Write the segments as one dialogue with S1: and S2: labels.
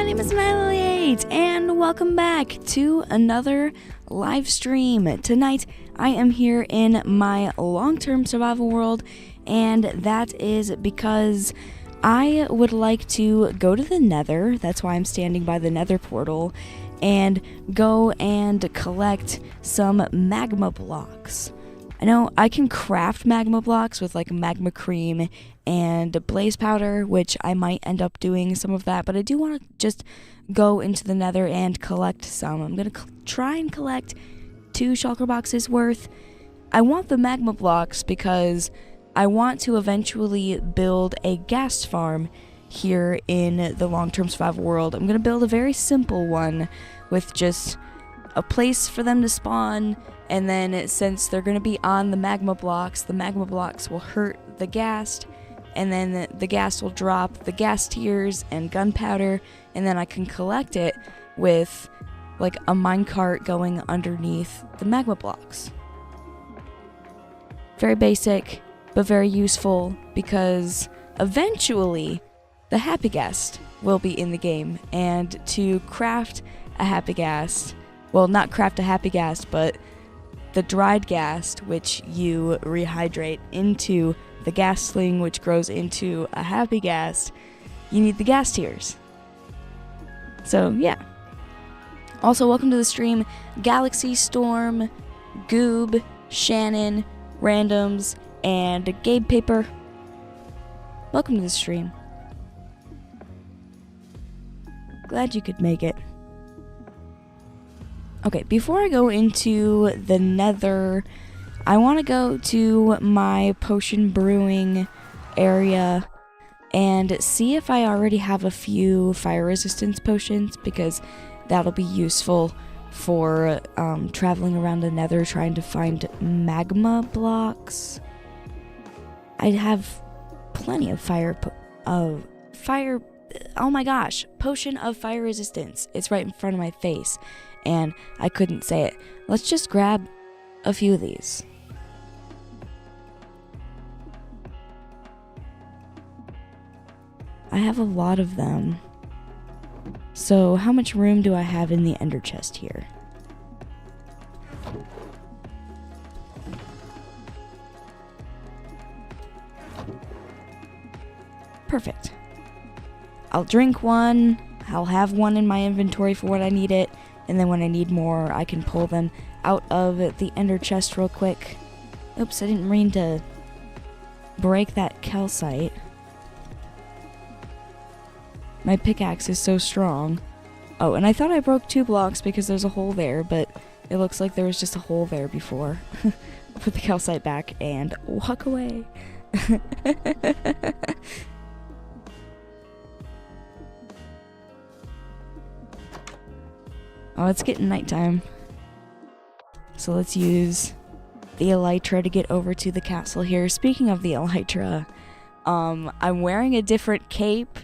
S1: name is Smiley8, and welcome back to another live stream. Tonight, I am here in my long-term survival world, and that is because I would like to go to the Nether. That's why I'm standing by the Nether portal, and go and collect some magma blocks. I know I can craft magma blocks with like magma cream and blaze powder, which I might end up doing some of that, but I do want to just go into the Nether and collect some. I'm going to try and collect 2 shulker boxes worth. I want the magma blocks because I want to eventually build a ghast farm here in the long-term survival world. I'm going to build a very simple one with just a place for them to spawn, and then since they're going to be on the magma blocks will hurt the ghast, and then the ghast will drop the ghast tears and gunpowder, and then I can collect it with like a minecart going underneath the magma blocks. Very basic, but very useful, because eventually the happy ghast will be in the game, and to craft a happy ghast, well, not craft a happy ghast, but the dried ghast, which you rehydrate into the ghastling, which grows into a happy ghast, you need the ghast tears. So, yeah. Also, welcome to the stream, Galaxy Storm, Goob, Shannon, Randoms, and Gabe Paper. Welcome to the stream. Glad you could make it. Okay, before I go into the Nether, I want to go to my potion brewing area and see if I already have a few fire resistance potions, because that'll be useful for traveling around the Nether trying to find magma blocks. I have plenty of oh my gosh, potion of fire resistance. It's right in front of my face, and I couldn't say it. Let's just grab a few of these. I have a lot of them. So how much room do I have in the ender chest here? Perfect. I'll drink one, I'll have one in my inventory for when I need it, and then when I need more, I can pull them out of the ender chest real quick. Oops, I didn't mean to break that calcite. My pickaxe is so strong. Oh, and I thought I broke 2 blocks because there's a hole there, but it looks like there was just a hole there before. I'll put the calcite back and walk away. Oh, it's getting nighttime. So let's use the elytra to get over to the castle here. Speaking of the elytra, I'm wearing a different cape,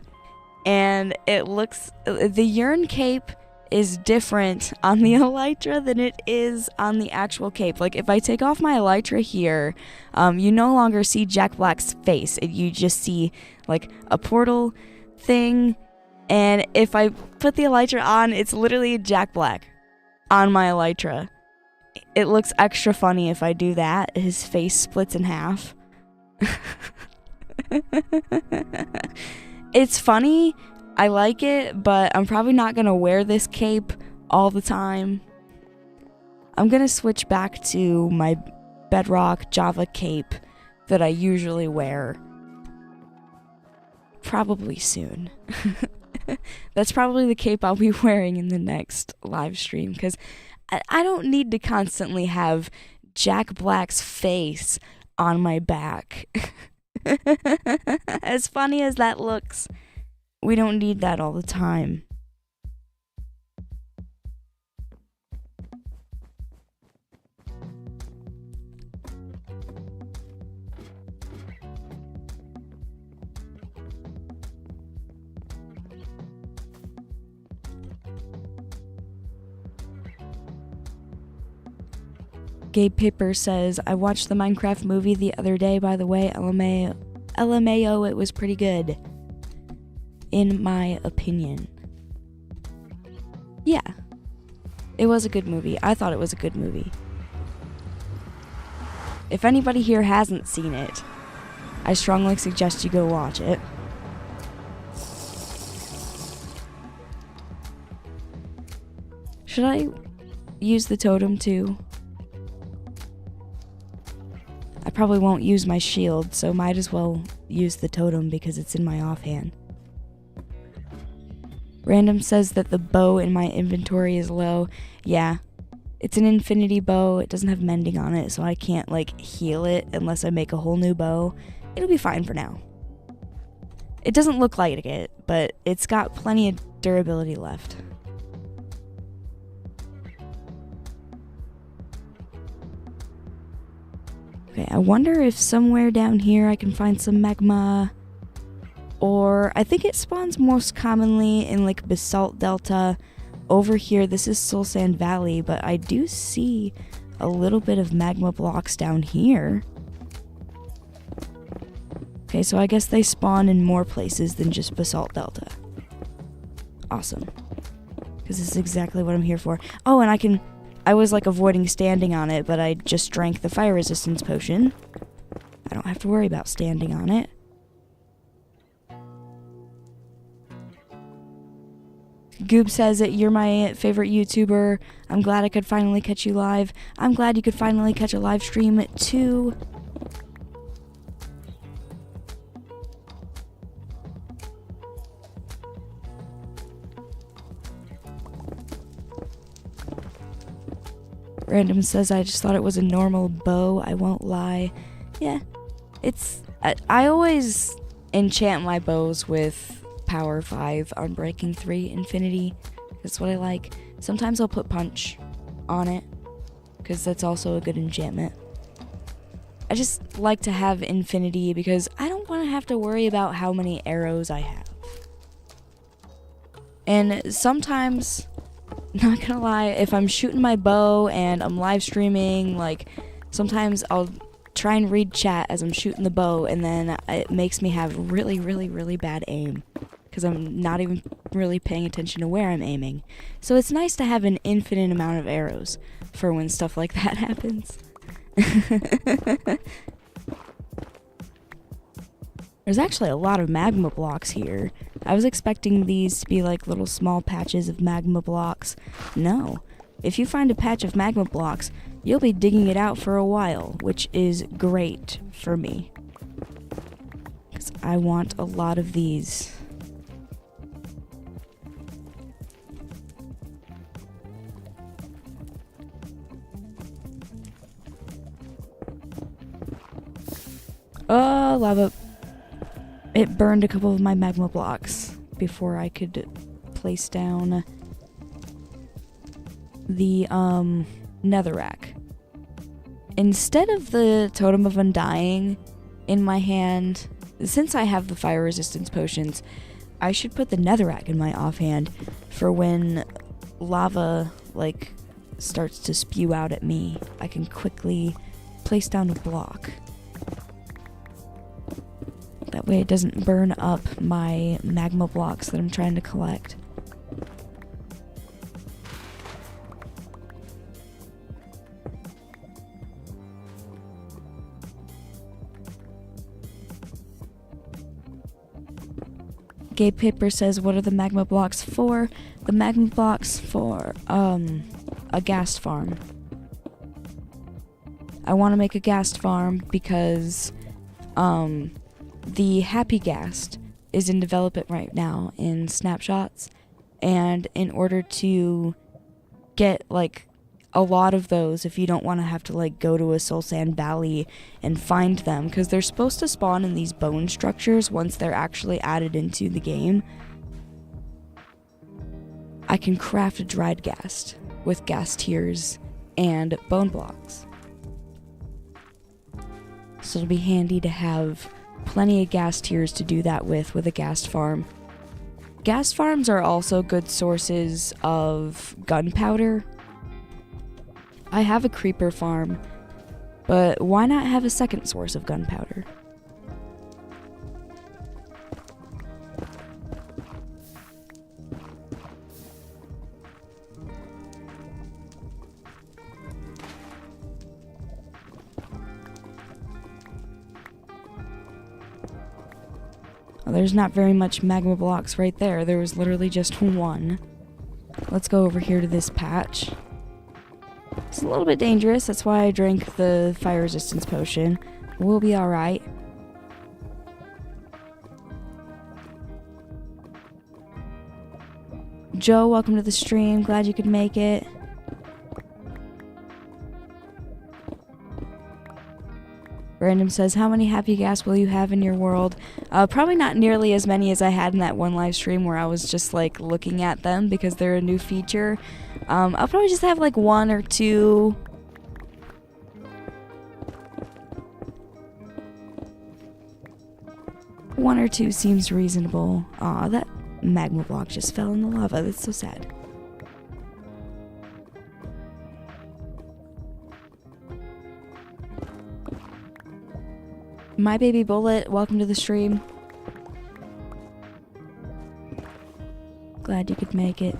S1: and it looks, the urn cape is different on the elytra than it is on the actual cape. Like, if I take off my elytra here, you no longer see Jack Black's face. You just see like a portal thing. And if I put the elytra on, it's literally Jack Black on my elytra. It looks extra funny if I do that. His face splits in half. It's funny. I like it, but I'm probably not going to wear this cape all the time. I'm going to switch back to my Bedrock Java cape that I usually wear. Probably soon. That's probably the cape I'll be wearing in the next live stream, because I don't need to constantly have Jack Black's face on my back. As funny as that looks, we don't need that all the time. Gabe Paper says, I watched the Minecraft movie the other day, by the way, LMAO, it was pretty good. In my opinion. Yeah. It was a good movie. I thought it was a good movie. If anybody here hasn't seen it, I strongly suggest you go watch it. Should I use the totem too? I probably won't use my shield, so might as well use the totem because it's in my offhand. Random says that the bow in my inventory is low. Yeah, it's an infinity bow. It doesn't have mending on it, so I can't like heal it unless I make a whole new bow. It'll be fine for now. It doesn't look like it, but it's got plenty of durability left. Okay, I wonder if somewhere down here I can find some magma. Or I think it spawns most commonly in like Basalt Delta. Over here, this is Soul Sand Valley, but I do see a little bit of magma blocks down here. Okay, so I guess they spawn in more places than just Basalt Delta. Awesome. Because this is exactly what I'm here for. Oh, and I was like avoiding standing on it, but I just drank the fire resistance potion. I don't have to worry about standing on it. Goob says that you're my favorite YouTuber. I'm glad I could finally catch you live. I'm glad you could finally catch a live stream too. Random says I just thought it was a normal bow. I won't lie. Yeah, I always enchant my bows with Power 5 Unbreaking 3 Infinity. That's what I like. Sometimes I'll put Punch on it because that's also a good enchantment. I just like to have Infinity because I don't want to have to worry about how many arrows I have. And sometimes, not gonna lie, if I'm shooting my bow and I'm live streaming, like sometimes I'll try and read chat as I'm shooting the bow, and then it makes me have really, really, really bad aim because I'm not even really paying attention to where I'm aiming. So it's nice to have an infinite amount of arrows for when stuff like that happens. There's actually a lot of magma blocks here. I was expecting these to be like little small patches of magma blocks. No. If you find a patch of magma blocks, you'll be digging it out for a while, which is great for me. Because I want a lot of these. Oh, lava. It burned a couple of my magma blocks before I could place down the netherrack. Instead of the Totem of Undying in my hand, since I have the fire resistance potions, I should put the netherrack in my offhand for when lava like starts to spew out at me. I can quickly place down a block. That way it doesn't burn up my magma blocks that I'm trying to collect. Gay Paper says, what are the magma blocks for? The magma blocks for, a ghast farm. I want to make a ghast farm because, the Happy Ghast is in development right now in snapshots, and in order to get like a lot of those, if you don't want to have to like go to a Soul Sand Valley and find them, because they're supposed to spawn in these bone structures once they're actually added into the game, I can craft a dried ghast with ghast tears and bone blocks. So it'll be handy to have plenty of ghast tears to do that with a ghast farm. Ghast farms are also good sources of gunpowder. I have a creeper farm, but why not have a second source of gunpowder? Well, there's not very much magma blocks right there. There was literally just one. Let's go over here to this patch. It's a little bit dangerous. That's why I drank the fire resistance potion. We'll be alright. Joe, welcome to the stream. Glad you could make it. Random says, how many happy gas will you have in your world? Probably not nearly as many as I had in that one live stream where I was just like looking at them because they're a new feature. I'll probably just have like 1 or 2. One or two seems reasonable. Aw, that magma block just fell in the lava. That's so sad. My baby bullet, welcome to the stream. Glad you could make it.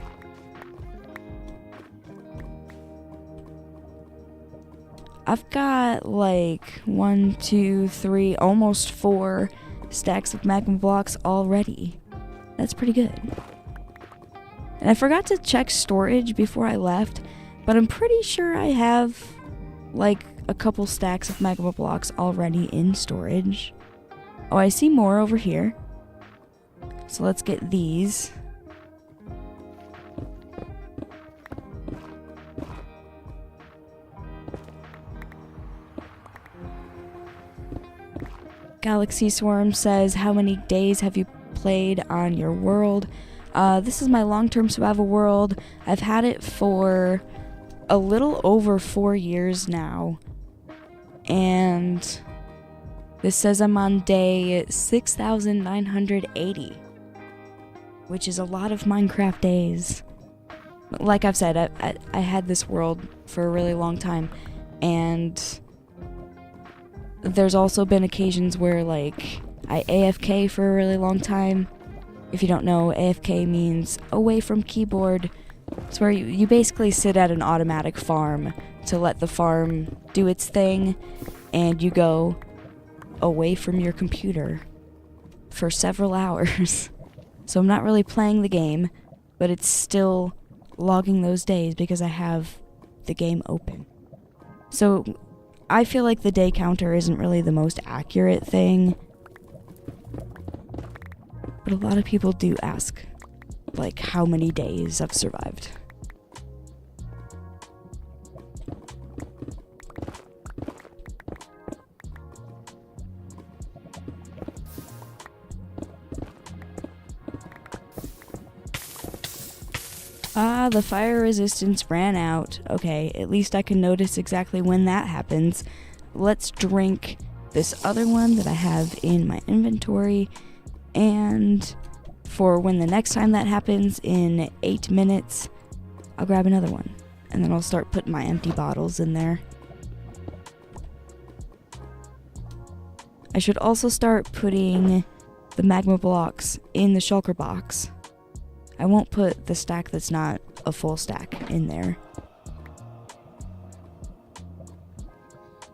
S1: I've got like 1, 2, 3, almost 4 stacks of magma blocks already. That's pretty good. And I forgot to check storage before I left, but I'm pretty sure I have like a couple stacks of magma blocks already in storage. Oh, I see more over here. So let's get these. Galaxy Swarm says, how many days have you played on your world? This is my long-term survival world. I've had it for a little over 4 years now. And this says I'm on day 6,980, which is a lot of Minecraft days. Like I've said, I had this world for a really long time, and there's also been occasions where, like, I AFK for a really long time. If you don't know, AFK means away from keyboard. It's where you basically sit at an automatic farm to let the farm do its thing, and you go away from your computer for several hours. So I'm not really playing the game, but it's still logging those days because I have the game open. So I feel like the day counter isn't really the most accurate thing, but a lot of people do ask, like, how many days I've survived. Ah, the fire resistance ran out. Okay, at least I can notice exactly when that happens. Let's drink this other one that I have in my inventory, and for when the next time that happens in 8 minutes, I'll grab another one, and then I'll start putting my empty bottles in there. I should also start putting the magma blocks in the shulker box. I won't put the stack that's not a full stack in there.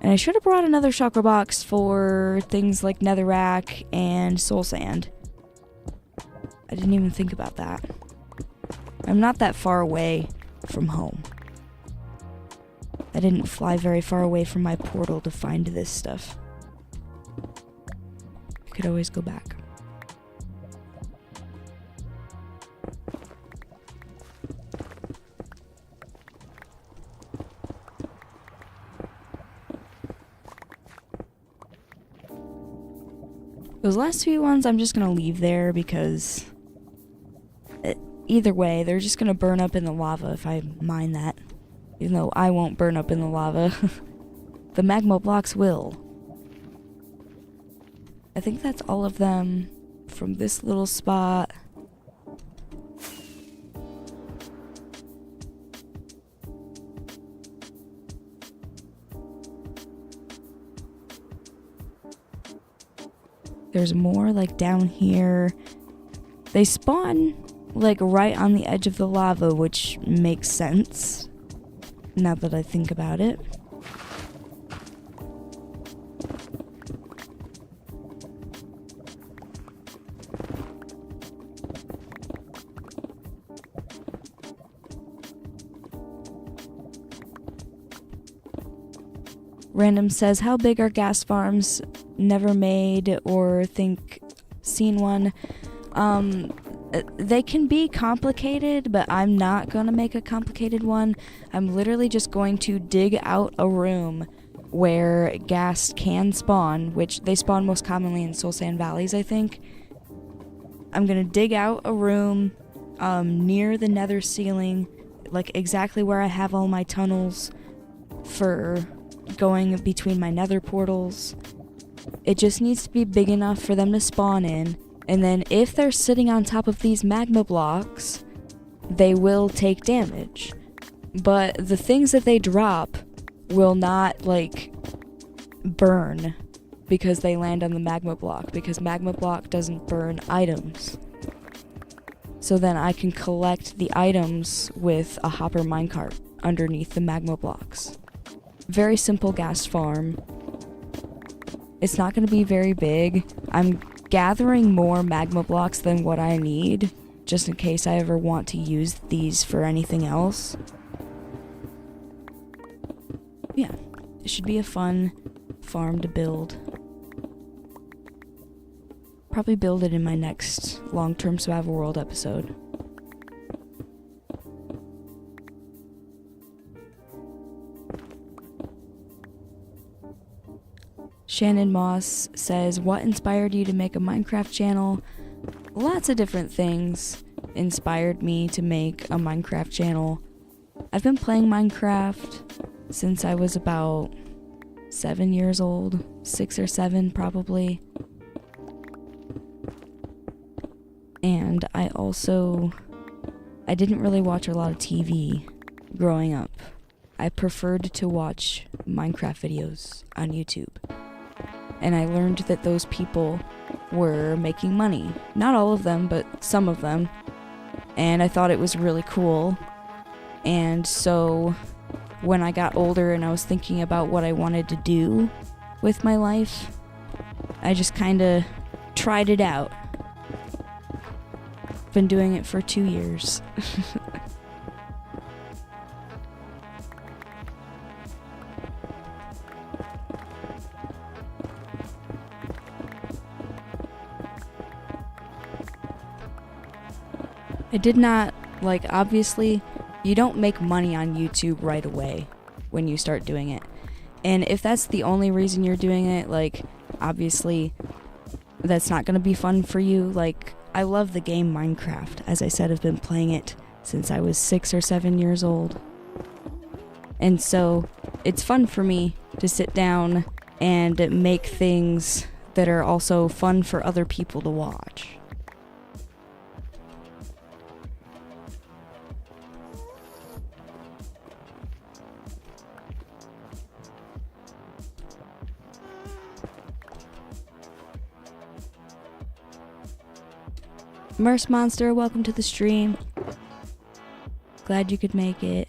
S1: And I should have brought another shulker box for things like netherrack and soul sand. I didn't even think about that. I'm not that far away from home. I didn't fly very far away from my portal to find this stuff. I could always go back. Those last two ones I'm just gonna leave there because either way, they're just gonna burn up in the lava if I mine that. Even though I won't burn up in the lava. The magma blocks will. I think that's all of them from this little spot. There's more like down here. They spawn like right on the edge of the lava, which makes sense now that I think about it. Random says, how big are gas farms? Never made or seen one. They can be complicated, but I'm not gonna make a complicated one. I'm literally just going to dig out a room where ghast can spawn, which they spawn most commonly in Soul Sand Valleys, I think. I'm gonna dig out a room near the nether ceiling, like exactly where I have all my tunnels for going between my nether portals. It just needs to be big enough for them to spawn in, and then if they're sitting on top of these magma blocks, they will take damage. But the things that they drop will not, like, burn because they land on the magma block, because magma block doesn't burn items. So then I can collect the items with a hopper minecart underneath the magma blocks. Very simple ghast farm. It's not going to be very big. I'm gathering more magma blocks than what I need, just in case I ever want to use these for anything else. Yeah, it should be a fun farm to build. Probably build it in my next long-term survival world episode. Shannon Moss says, what inspired you to make a Minecraft channel? Lots of different things inspired me to make a Minecraft channel. I've been playing Minecraft since I was about 7 years old, 6 or 7 probably. And I didn't really watch a lot of TV growing up. I preferred to watch Minecraft videos on YouTube. And I learned that those people were making money. Not all of them, but some of them. And I thought it was really cool. And so when I got older and I was thinking about what I wanted to do with my life, I just kind of tried it out. Been doing it for 2 years. I did not, obviously, you don't make money on YouTube right away when you start doing it. And if that's the only reason you're doing it, obviously, that's not going to be fun for you. I love the game Minecraft. As I said, I've been playing it since I was 6 or 7 years old. And so, it's fun for me to sit down and make things that are also fun for other people to watch. Merce Monster, welcome to the stream. Glad you could make it.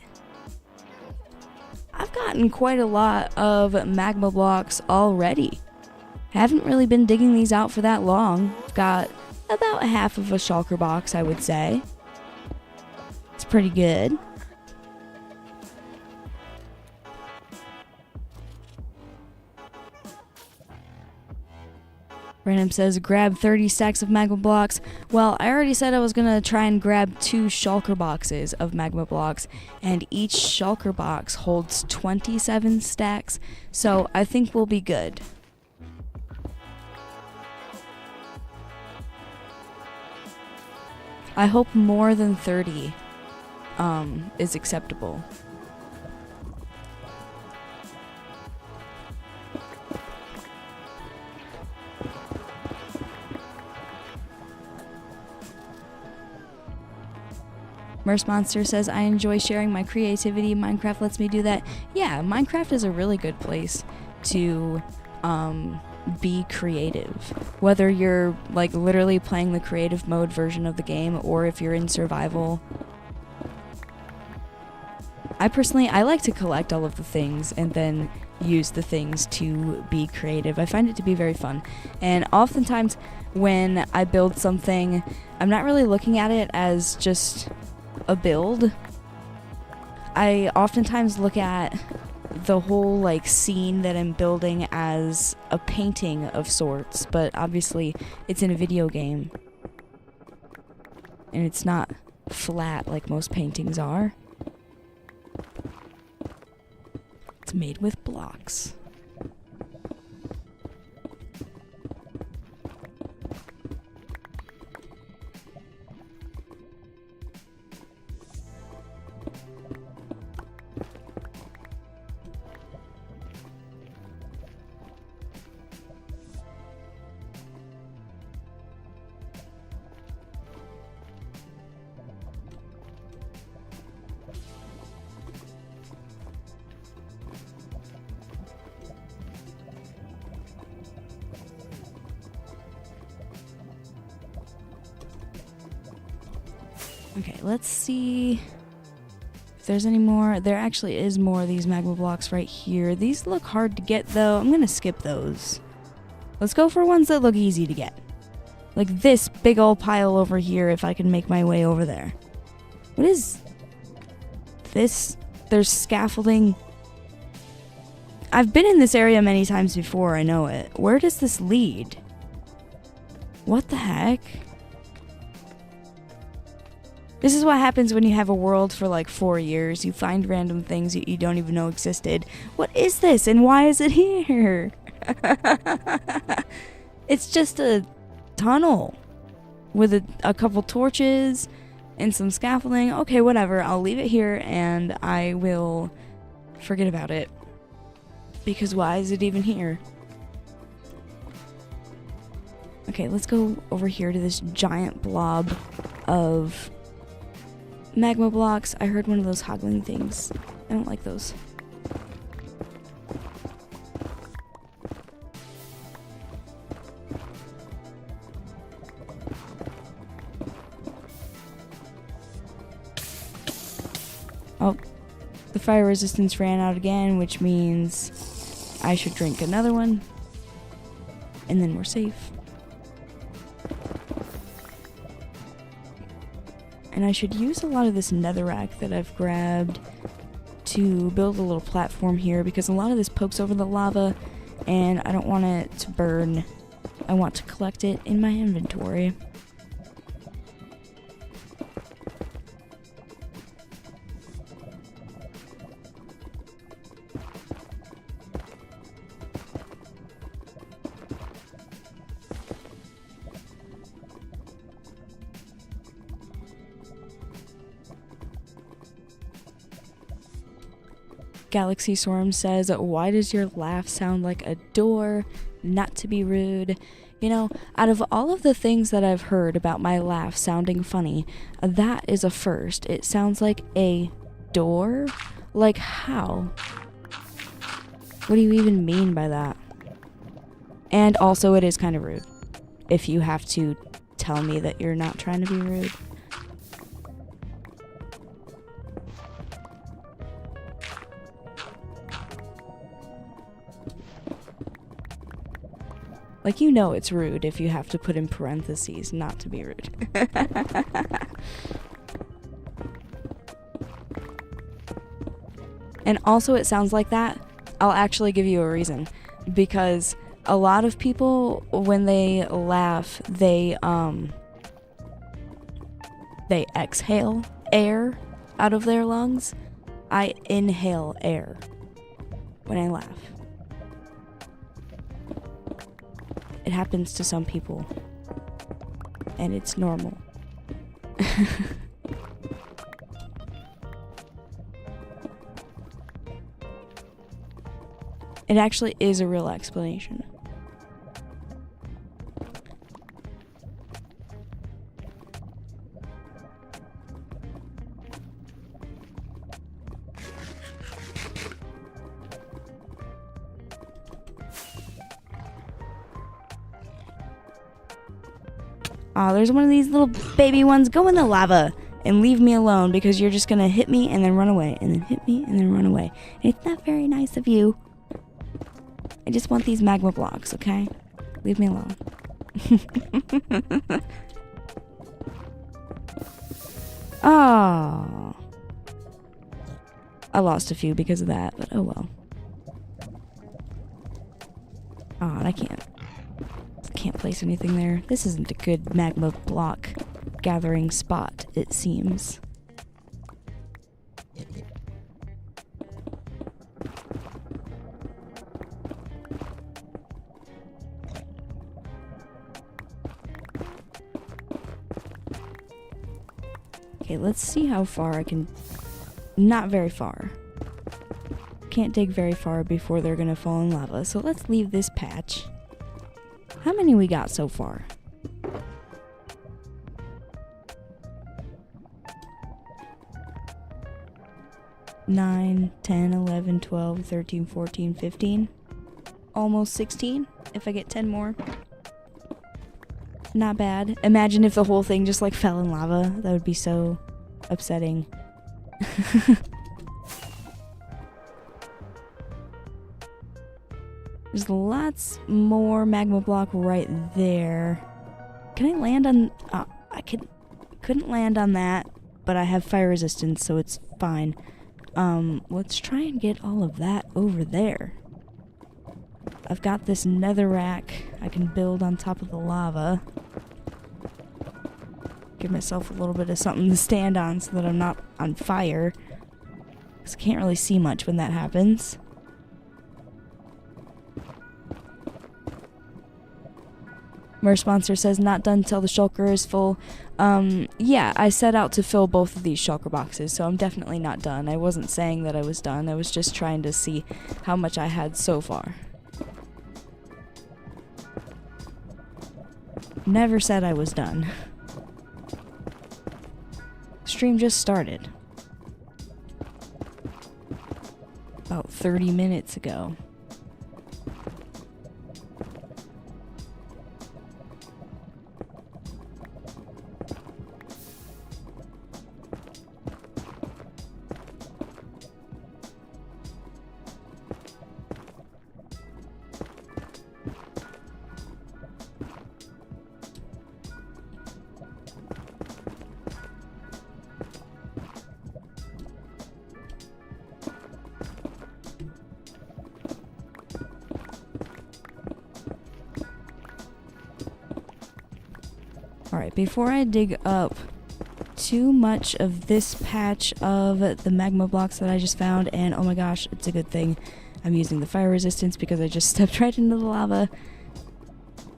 S1: I've gotten quite a lot of magma blocks already. Haven't really been digging these out for that long. I've got about half of a shulker box, I would say. It's pretty good. Random says, grab 30 stacks of magma blocks. Well, I already said I was gonna try and grab 2 shulker boxes of magma blocks, and each shulker box holds 27 stacks, so I think we'll be good. I hope more than 30 is acceptable. Merce Monster says, I enjoy sharing my creativity. Minecraft lets me do that. Yeah, Minecraft is a really good place to be creative. Whether you're literally playing the creative mode version of the game or if you're in survival. I like to collect all of the things and then use the things to be creative. I find it to be very fun. And oftentimes when I build something, I'm not really looking at it as just a build. I oftentimes look at the whole like scene that I'm building as a painting of sorts, but obviously it's in a video game. And it's not flat like most paintings are. It's made with blocks. Okay, let's see if there's any more. There actually is more of these magma blocks right here. These look hard to get, though. I'm gonna skip those. Let's go for ones that look easy to get. Like this big old pile over here, if I can make my way over there. What is this? There's scaffolding. I've been in this area many times before, I know it. Where does this lead? What the heck? This is what happens when you have a world for like 4 years. You find random things that you don't even know existed. What is this and why is it here? It's just a tunnel with a couple torches and some scaffolding. Okay, whatever. I'll leave it here and I will forget about it. Because why is it even here? Okay, let's go over here to this giant blob of magma blocks. I heard one of those hoggling things. I don't like those. Oh, the fire resistance ran out again, which means I should drink another one. And then we're safe. And I should use a lot of this netherrack that I've grabbed to build a little platform here because a lot of this pokes over the lava and I don't want it to burn. I want to collect it in my inventory. Galaxy Storm says, why does your laugh sound like a door? Not to be rude. You know, out of all of the things that I've heard about my laugh sounding funny, that is a first. It sounds like a door? Like how? What do you even mean by that? And also it is kind of rude. If you have to tell me that you're not trying to be rude. Like, you know it's rude if you have to put in parentheses, not to be rude. And also it sounds like that. I'll actually give you a reason. Because a lot of people, when they laugh, they exhale air out of their lungs. I inhale air when I laugh. It happens to some people, and it's normal. It actually is a real explanation. Oh, there's one of these little baby ones. Go in the lava and leave me alone because you're just gonna hit me and then run away and then hit me and then run away. And it's not very nice of you. I just want these magma blocks, okay? Leave me alone. Oh. I lost a few because of that, but oh well. Oh, and I can't place anything there. This isn't a good magma block gathering spot, it seems. Okay, let's see how far I can... Not very far. Can't dig very far before they're gonna fall in lava, so let's leave this patch. How many we got so far? Nine, 10, 11, 12, 13, 14, 15. Almost 16 if I get 10 more. Not bad. Imagine if the whole thing just like fell in lava. That would be so upsetting. There's lots more magma block right there. Can I land on... I couldn't land on that, but I have fire resistance, so it's fine. Let's try and get all of that over there. I've got this nether rack I can build on top of the lava. Give myself a little bit of something to stand on so that I'm not on fire. Because I can't really see much when that happens. Mer sponsor says not done till the shulker is full. Yeah, I set out to fill both of these shulker boxes, so I'm definitely not done. I wasn't saying that I was done. I was just trying to see how much I had so far. Never said I was done. Stream just started. About 30 minutes ago. Alright, before I dig up too much of this patch of the magma blocks that I just found, and oh my gosh, it's a good thing I'm using the fire resistance because I just stepped right into the lava,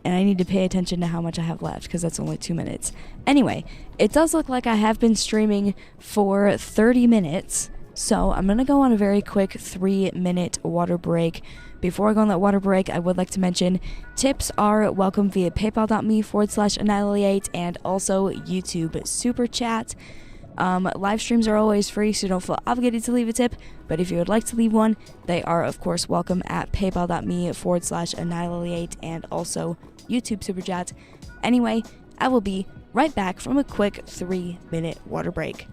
S1: and I need to pay attention to how much I have left because that's only 2 minutes. Anyway, it does look like I have been streaming for 30 minutes, so I'm going to go on a very quick 3-minute water break. Before I go on that water break, I would like to mention tips are welcome via paypal.me/annihilate and also YouTube Super Chat. Live streams are always free, so don't feel obligated to leave a tip, but if you would like to leave one, they are of course welcome at paypal.me/annihilate and also YouTube Super Chat. Anyway, I will be right back from a quick 3-minute water break.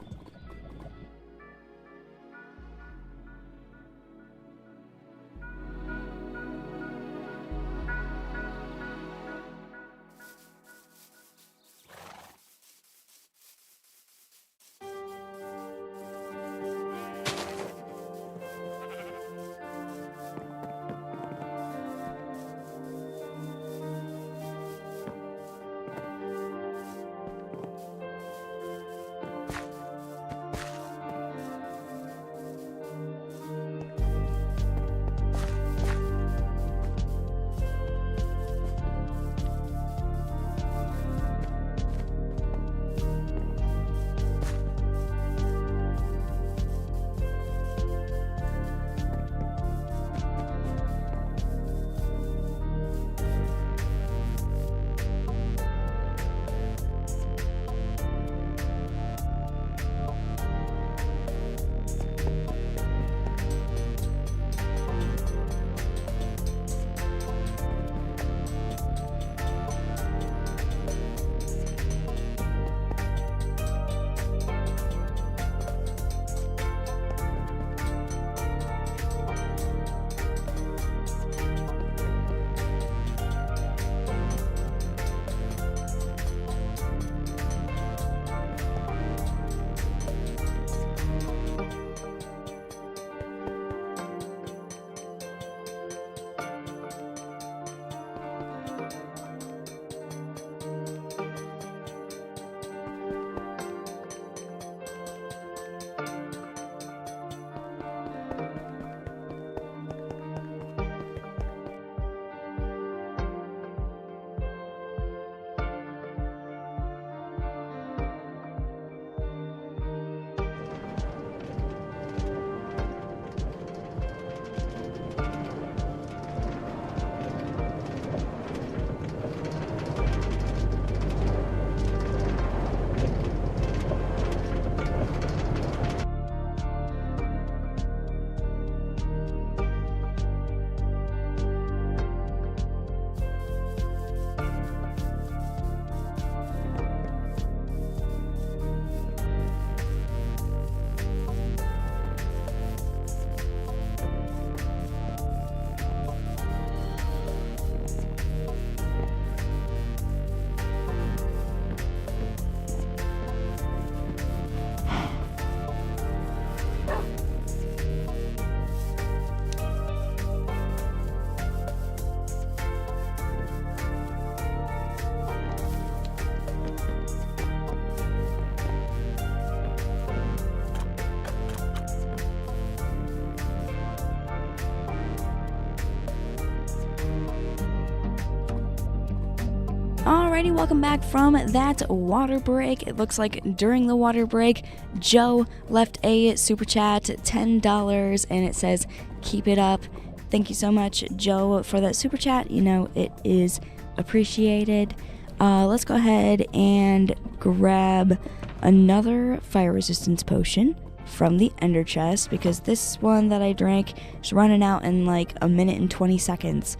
S1: Alrighty, welcome back from that water break. It looks like during the water break, Joe left a super chat, $10, and it says, keep it up. Thank you so much, Joe, for that super chat. You know, it is appreciated. Let's go ahead and grab another fire resistance potion from the ender chest, because this one that I drank is running out in like a minute and 20 seconds.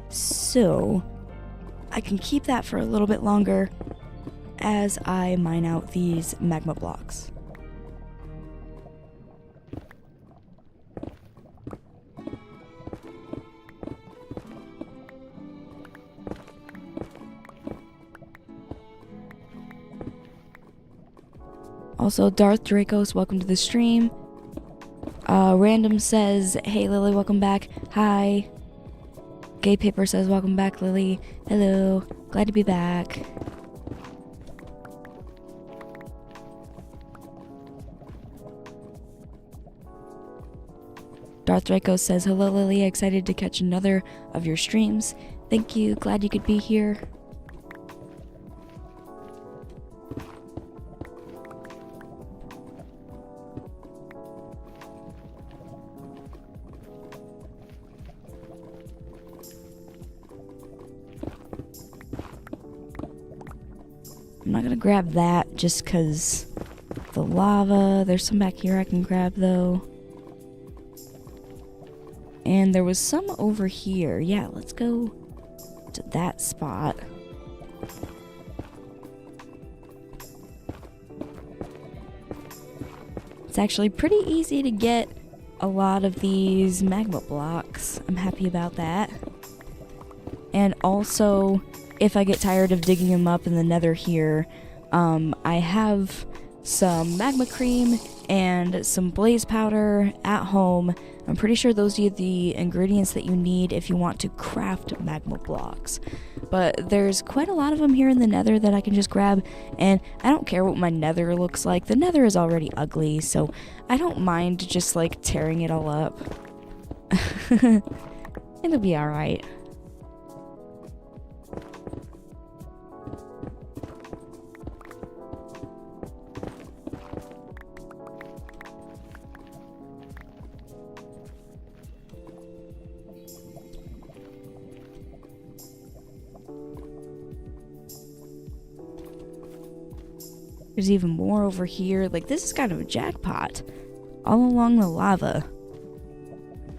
S1: So I can keep that for a little bit longer as I mine out these magma blocks. Also, Darth Dracos, welcome to the stream. Random says, hey Lily, welcome back. Hi. Gay Paper says, welcome back, Lily. Hello. Glad to be back. Darth Draco says, hello, Lily. Excited to catch another of your streams. Thank you. Glad you could be here. I'm not gonna grab that just because the lava. There's some back here I can grab though. And there was some over here. Yeah, let's go to that spot. It's actually pretty easy to get a lot of these magma blocks. I'm happy about that. And also, if I get tired of digging them up in the nether here, I have some magma cream and some blaze powder at home. I'm pretty sure those are the ingredients that you need if you want to craft magma blocks. But there's quite a lot of them here in the nether that I can just grab, and I don't care what my nether looks like. The nether is already ugly, so I don't mind just like tearing it all up. It'll be alright. There's even more over here. Like, this is kind of a jackpot. All along the lava.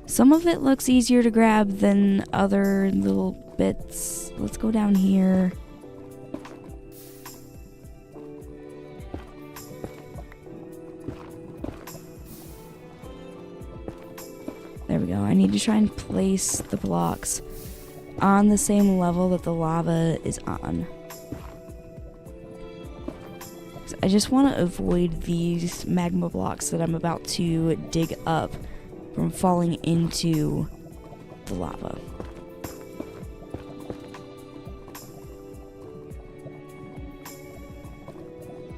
S1: Some of it looks easier to grab than other little bits. Let's go down here. There we go. I need to try and place the blocks on the same level that the lava is on. I just want to avoid these magma blocks that I'm about to dig up from falling into the lava.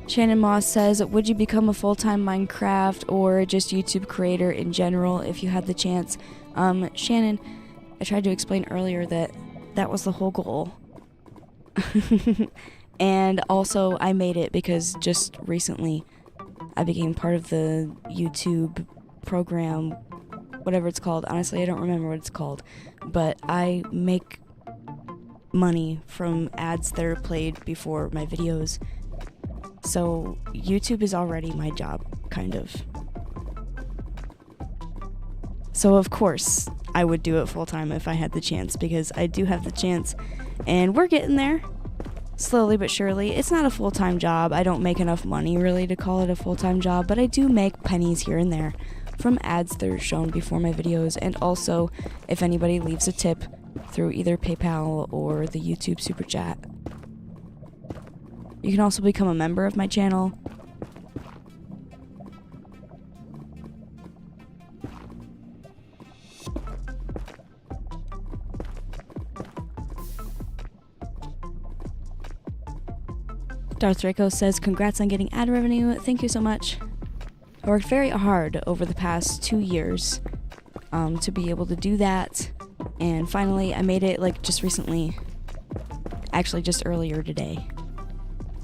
S1: Shannon Moss says, would you become a full-time Minecraft or just YouTube creator in general if you had the chance? Shannon, I tried to explain earlier that that was the whole goal. And also, I made it because just recently I became part of the YouTube program, whatever it's called. Honestly, I don't remember what it's called. But I make money from ads that are played before my videos. So YouTube is already my job, kind of. So of course, I would do it full-time if I had the chance, because I do have the chance. And we're getting there. Slowly but surely. It's not a full-time job. I don't make enough money really to call it a full-time job, but I do make pennies here and there from ads that are shown before my videos, and also if anybody leaves a tip through either PayPal or the YouTube Super Chat. You can also become a member of my channel. Darth Draco says, congrats on getting ad revenue. Thank you so much. I worked very hard over the past 2 years to be able to do that. And finally, I made it like just recently. Actually, just earlier today,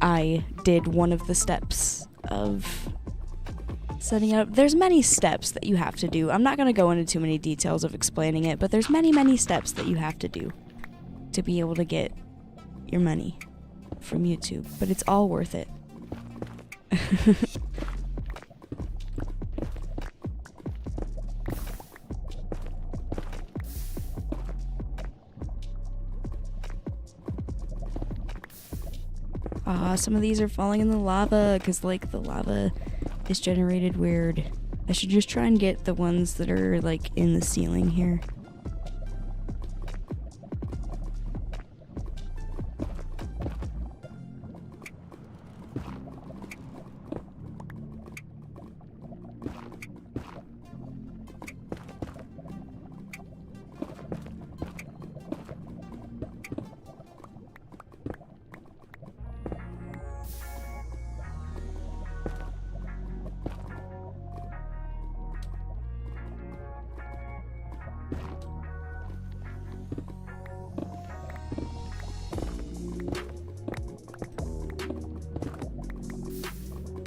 S1: I did one of the steps of setting up. There's many steps that you have to do. I'm not going to go into too many details of explaining it, but there's many steps that you have to do to be able to get your money from YouTube. But it's all worth it. Some of these are falling in the lava because, like, the lava is generated weird. I should just try and get the ones that are, like, in the ceiling here.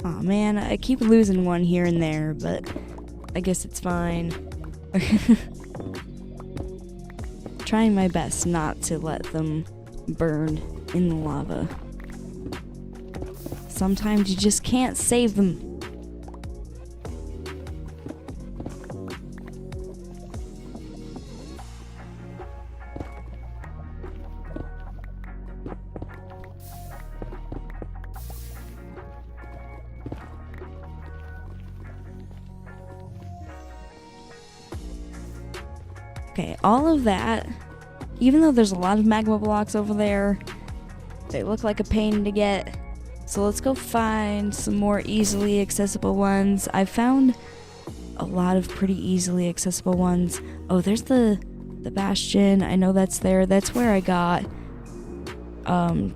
S1: Aw, man, I keep losing one here and there, but I guess it's fine. Trying my best not to let them burn in the lava. Sometimes you just can't save them. Okay, all of that, even though there's a lot of magma blocks over there, they look like a pain to get. So let's go find some more easily accessible ones. I found a lot of pretty easily accessible ones. Oh, there's the bastion. I know that's there. That's where I got the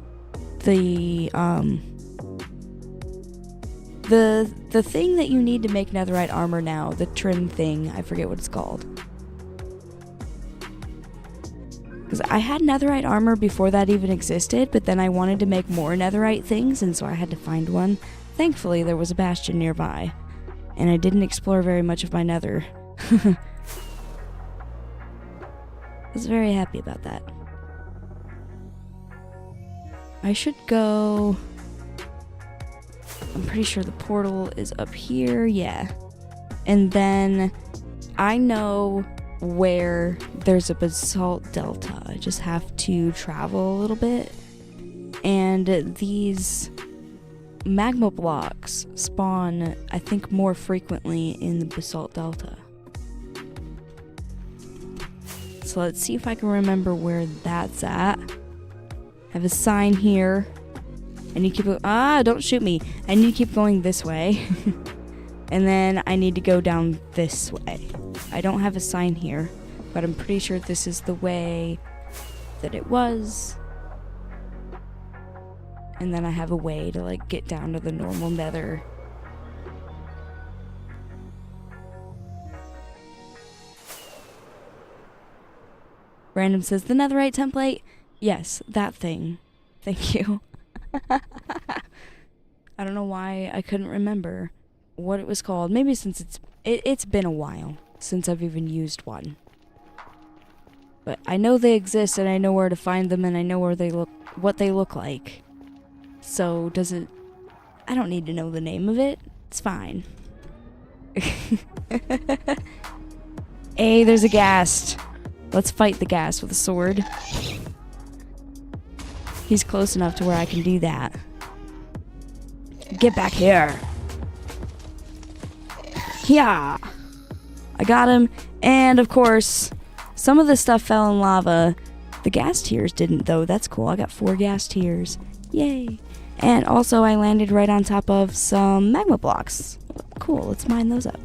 S1: thing that you need to make netherite armor now, the trim thing. I forget what it's called. Because I had netherite armor before that even existed, but then I wanted to make more netherite things, and so I had to find one. Thankfully, there was a bastion nearby, and I didn't explore very much of my nether. I was very happy about that. I should go... I'm pretty sure the portal is up here, yeah. And then I know where there's a basalt delta. I just have to travel a little bit. And these magma blocks spawn, I think, more frequently in the basalt delta. So let's see if I can remember where that's at. I have a sign here. And you keep don't shoot me. I need to keep going this way. And then I need to go down this way. I don't have a sign here, but I'm pretty sure this is the way that it was. And then I have a way to, like, get down to the normal nether. Random says, the netherite template? Yes, that thing. Thank you. I don't know why I couldn't remember what it was called. Maybe since it's been a while since I've even used one. But I know they exist, and I know where to find them, and I know what they look like. So I don't need to know the name of it. It's fine. Hey, there's a Ghast. Let's fight the Ghast with a sword. He's close enough to where I can do that. Get back here. Yeah. I got him. And of course, some of the stuff fell in lava. The Ghast tears didn't, though. That's cool. I got 4 Ghast tears. Yay. And also, I landed right on top of some magma blocks. Cool. Let's mine those up.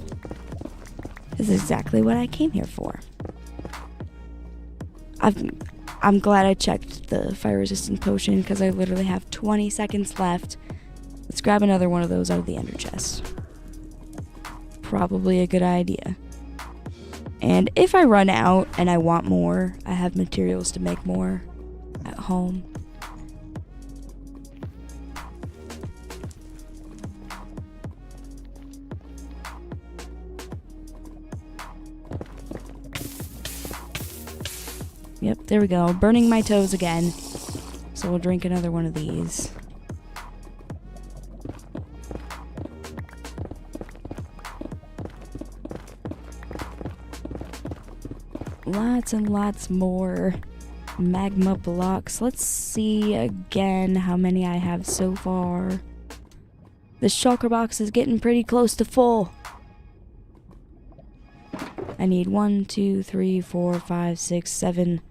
S1: This is exactly what I came here for. I'm glad I checked the fire resistant potion because I literally have 20 seconds left. Let's grab another one of those out of the ender chest. Probably a good idea. And if I run out and I want more, I have materials to make more at home. Yep, there we go. Burning my toes again. So we'll drink another one of these. Lots and lots more magma blocks. Let's see again how many I have so far. This shulker box is getting pretty close to full. I need 1, 2, 3, 4, 5, 6, 7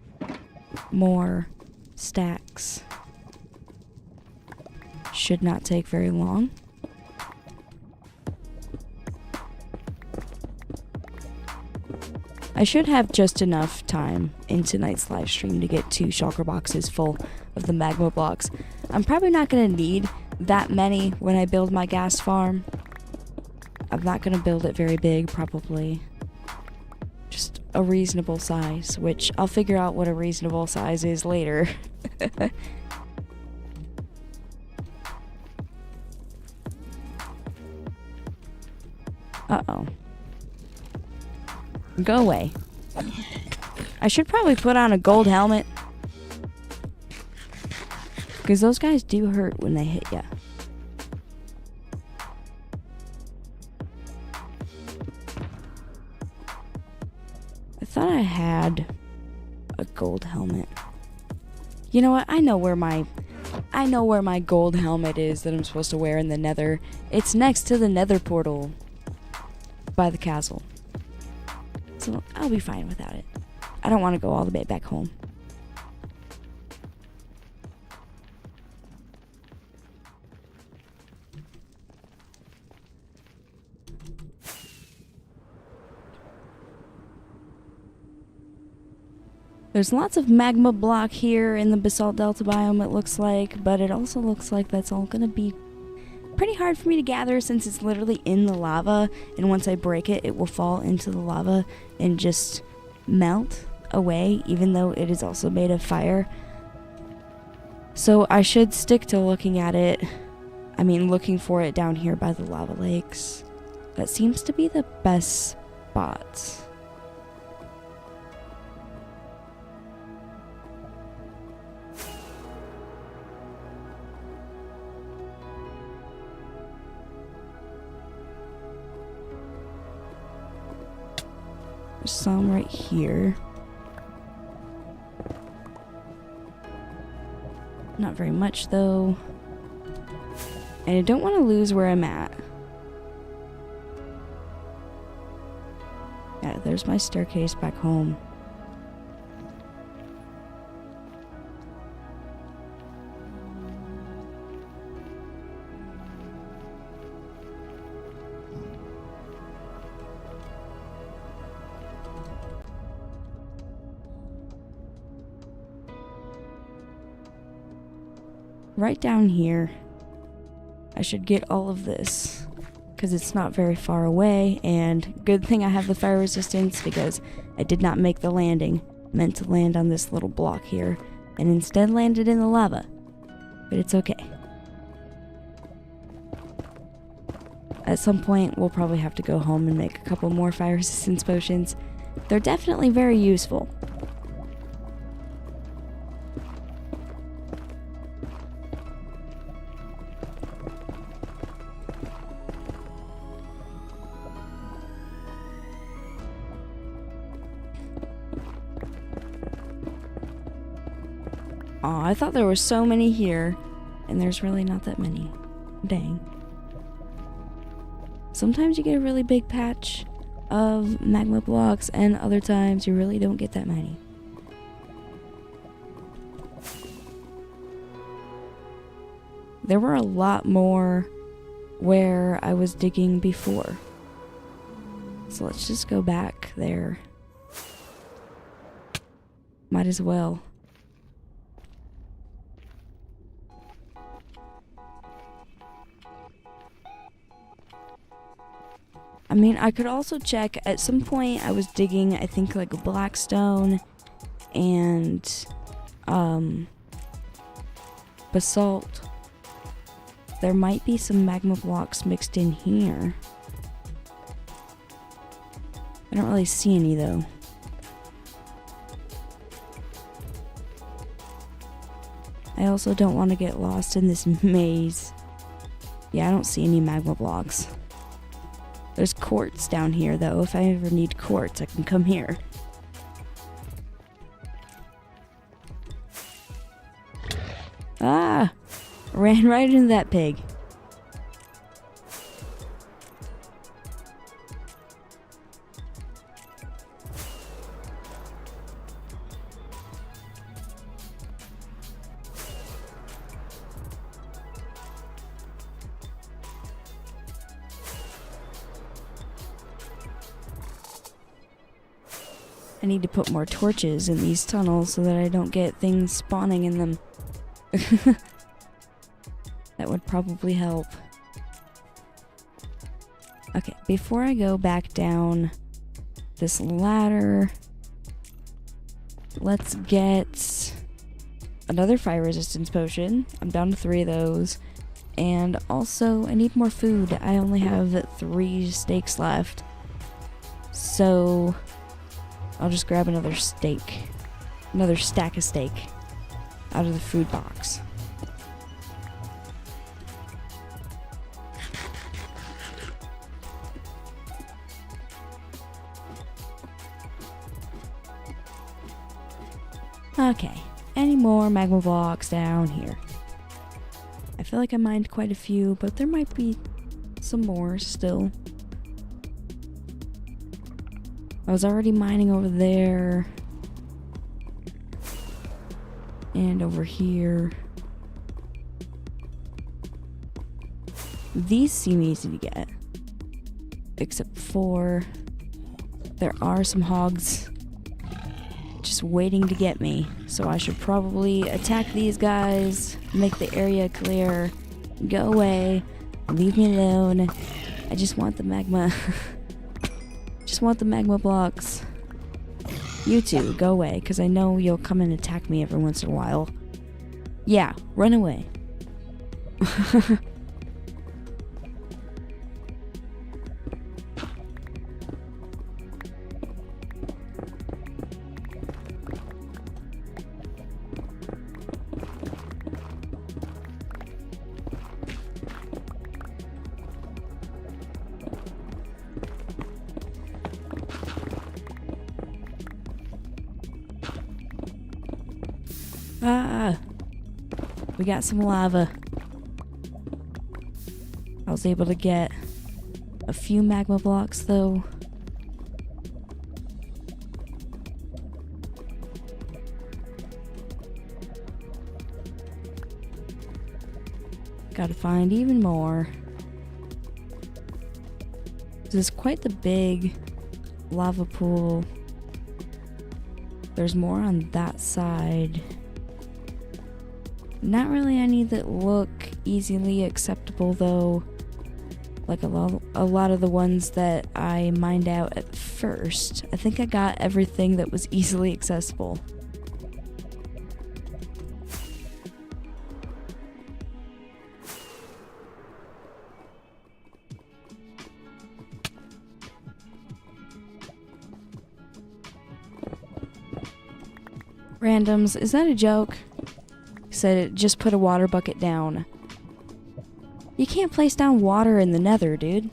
S1: more stacks. Should not take very long. I should have just enough time in tonight's live stream to get 2 shulker boxes full of the magma blocks. I'm probably not going to need that many when I build my ghast farm. I'm not going to build it very big, probably. Just a reasonable size, which I'll figure out what a reasonable size is later. Uh-oh. Go away. I should probably put on a gold helmet. Because those guys do hurt when they hit ya. I thought I had a gold helmet. You know what? I know where my gold helmet is that I'm supposed to wear in the nether. It's next to the nether portal by the castle. So I'll be fine without it. I don't want to go all the way back home. There's lots of magma block here in the basalt delta biome, it looks like, but it also looks like that's all gonna be pretty hard for me to gather since it's literally in the lava, and once I break it, it will fall into the lava and just melt away, even though it is also made of fire. So I should stick to looking at it. I mean, looking for it down here by the lava lakes. That seems to be the best spot. There's some right here. Not very much though. And I don't want to lose where I'm at. Yeah, there's my staircase back home. Right down here, I should get all of this because it's not very far away, and good thing I have the fire resistance because I did not make the landing. Meant to land on this little block here and instead landed in the lava, but it's okay. At some point we'll probably have to go home and make a couple more fire resistance potions. They're definitely very useful. Aw, I thought there were so many here, and there's really not that many. Dang. Sometimes you get a really big patch of magma blocks, and other times you really don't get that many. There were a lot more where I was digging before. So let's just go back there. Might as well. I mean, I could also check. At some point I was digging, I think, like a blackstone and basalt. There might be some magma blocks mixed in here. I don't really see any though. I also don't want to get lost in this maze. Yeah, I don't see any magma blocks. There's quartz down here, though. If I ever need quartz, I can come here. Ah! Ran right into that pig. I need to put more torches in these tunnels so that I don't get things spawning in them. That would probably help. Okay, before I go back down this ladder, let's get another fire resistance potion. I'm down to 3 of those. And also, I need more food. I only have 3 steaks left. So I'll just grab another steak. Another stack of steak out of the food box. Okay, any more magma blocks down here? I feel like I mined quite a few, but there might be some more still. I was already mining over there. And over here. These seem easy to get. Except for there are some hogs just waiting to get me. So I should probably attack these guys, make the area clear, go away, leave me alone. I just want the magma. Just want the magma blocks. You two, go away, because I know you'll come and attack me every once in a while. Yeah, run away. Ah, we got some lava. I was able to get a few magma blocks though. Gotta find even more. This is quite the big lava pool. There's more on that side. Not really any that look easily acceptable though. Like a lot of the ones that I mined out at first. I think I got everything that was easily accessible. Randoms, is that a joke? Said just put a water bucket down. You can't place down water in the nether, dude.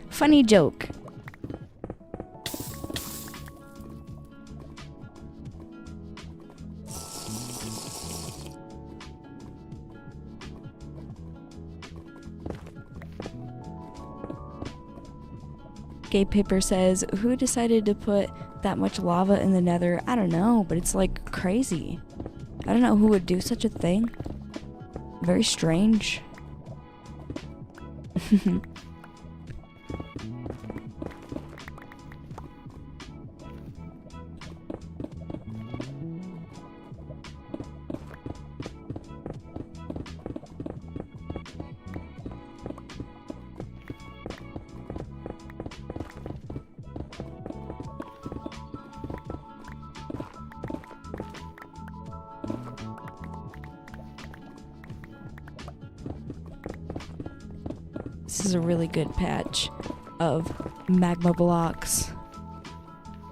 S1: Funny joke. Gay Paper says, who decided to put that much lava in the nether? I don't know, but it's like crazy. I don't know who would do such a thing. Very strange. This is a really good patch of magma blocks.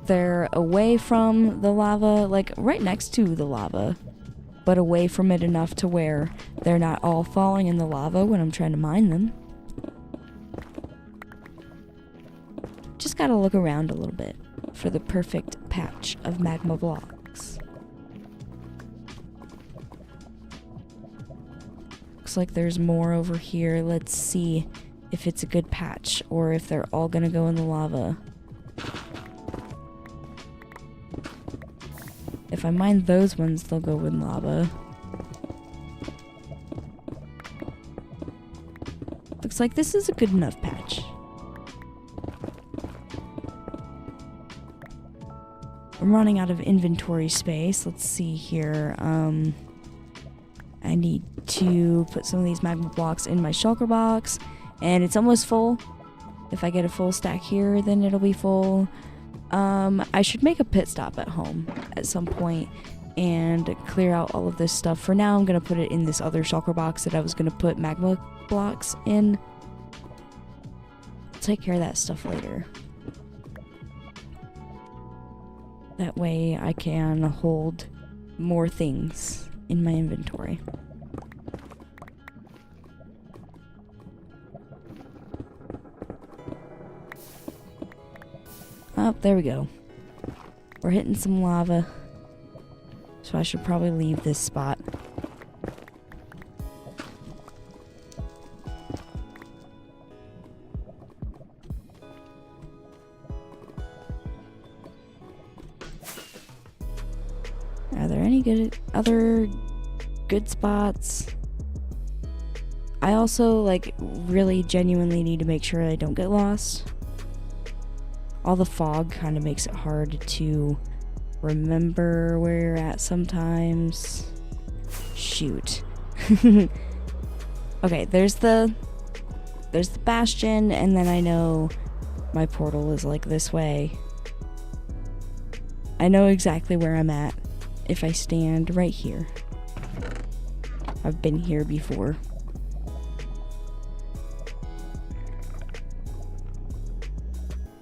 S1: they're away from the lava, like right next to the lava, but away from it enough to where they're not all falling in the lava when I'm trying to mine them. Just gotta look around a little bit for the perfect patch of magma blocks. Looks like there's more over here. Let's see if it's a good patch or if they're all gonna go in the lava. If I mine those ones, they'll go in lava. Looks like this is a good enough patch. I'm running out of inventory space. Let's see here. I need to put some of these magma blocks in my shulker box, and it's almost full. If I get a full stack here, then it'll be full. I should make a pit stop at home at some point and clear out all of this stuff. For now, I'm going to put it in this other shulker box that I was going to put magma blocks in. I'll take care of that stuff later. That way I can hold more things in my inventory. Oh, there we go. We're hitting some lava. So I should probably leave this spot. Are there any other good spots? I also, like, really genuinely need to make sure I don't get lost. All the fog kind of makes it hard to remember where you're at sometimes. Shoot. Okay, there's the bastion, and then I know my portal is like this way. I know exactly where I'm at if I stand right here. I've been here before.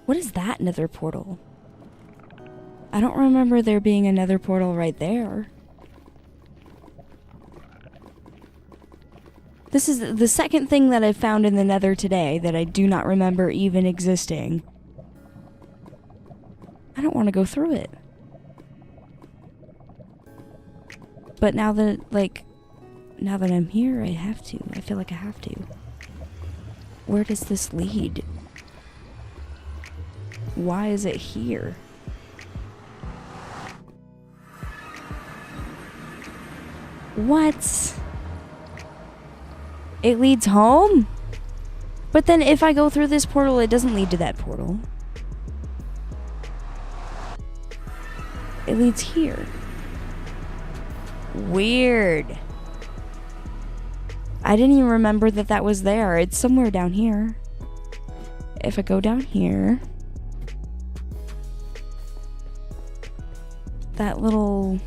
S1: What is that nether portal? I don't remember there being a nether portal right there. This is the second thing that I found in the nether today that I do not remember even existing. I don't want to go through it. But now that, now that I'm here, I have to. I feel like I have to. Where does this lead? Why is it here? What? It leads home? But then if I go through this portal, it doesn't lead to that portal. It leads here. Weird. I didn't even remember that that was there. It's somewhere down here. If I go down here, that little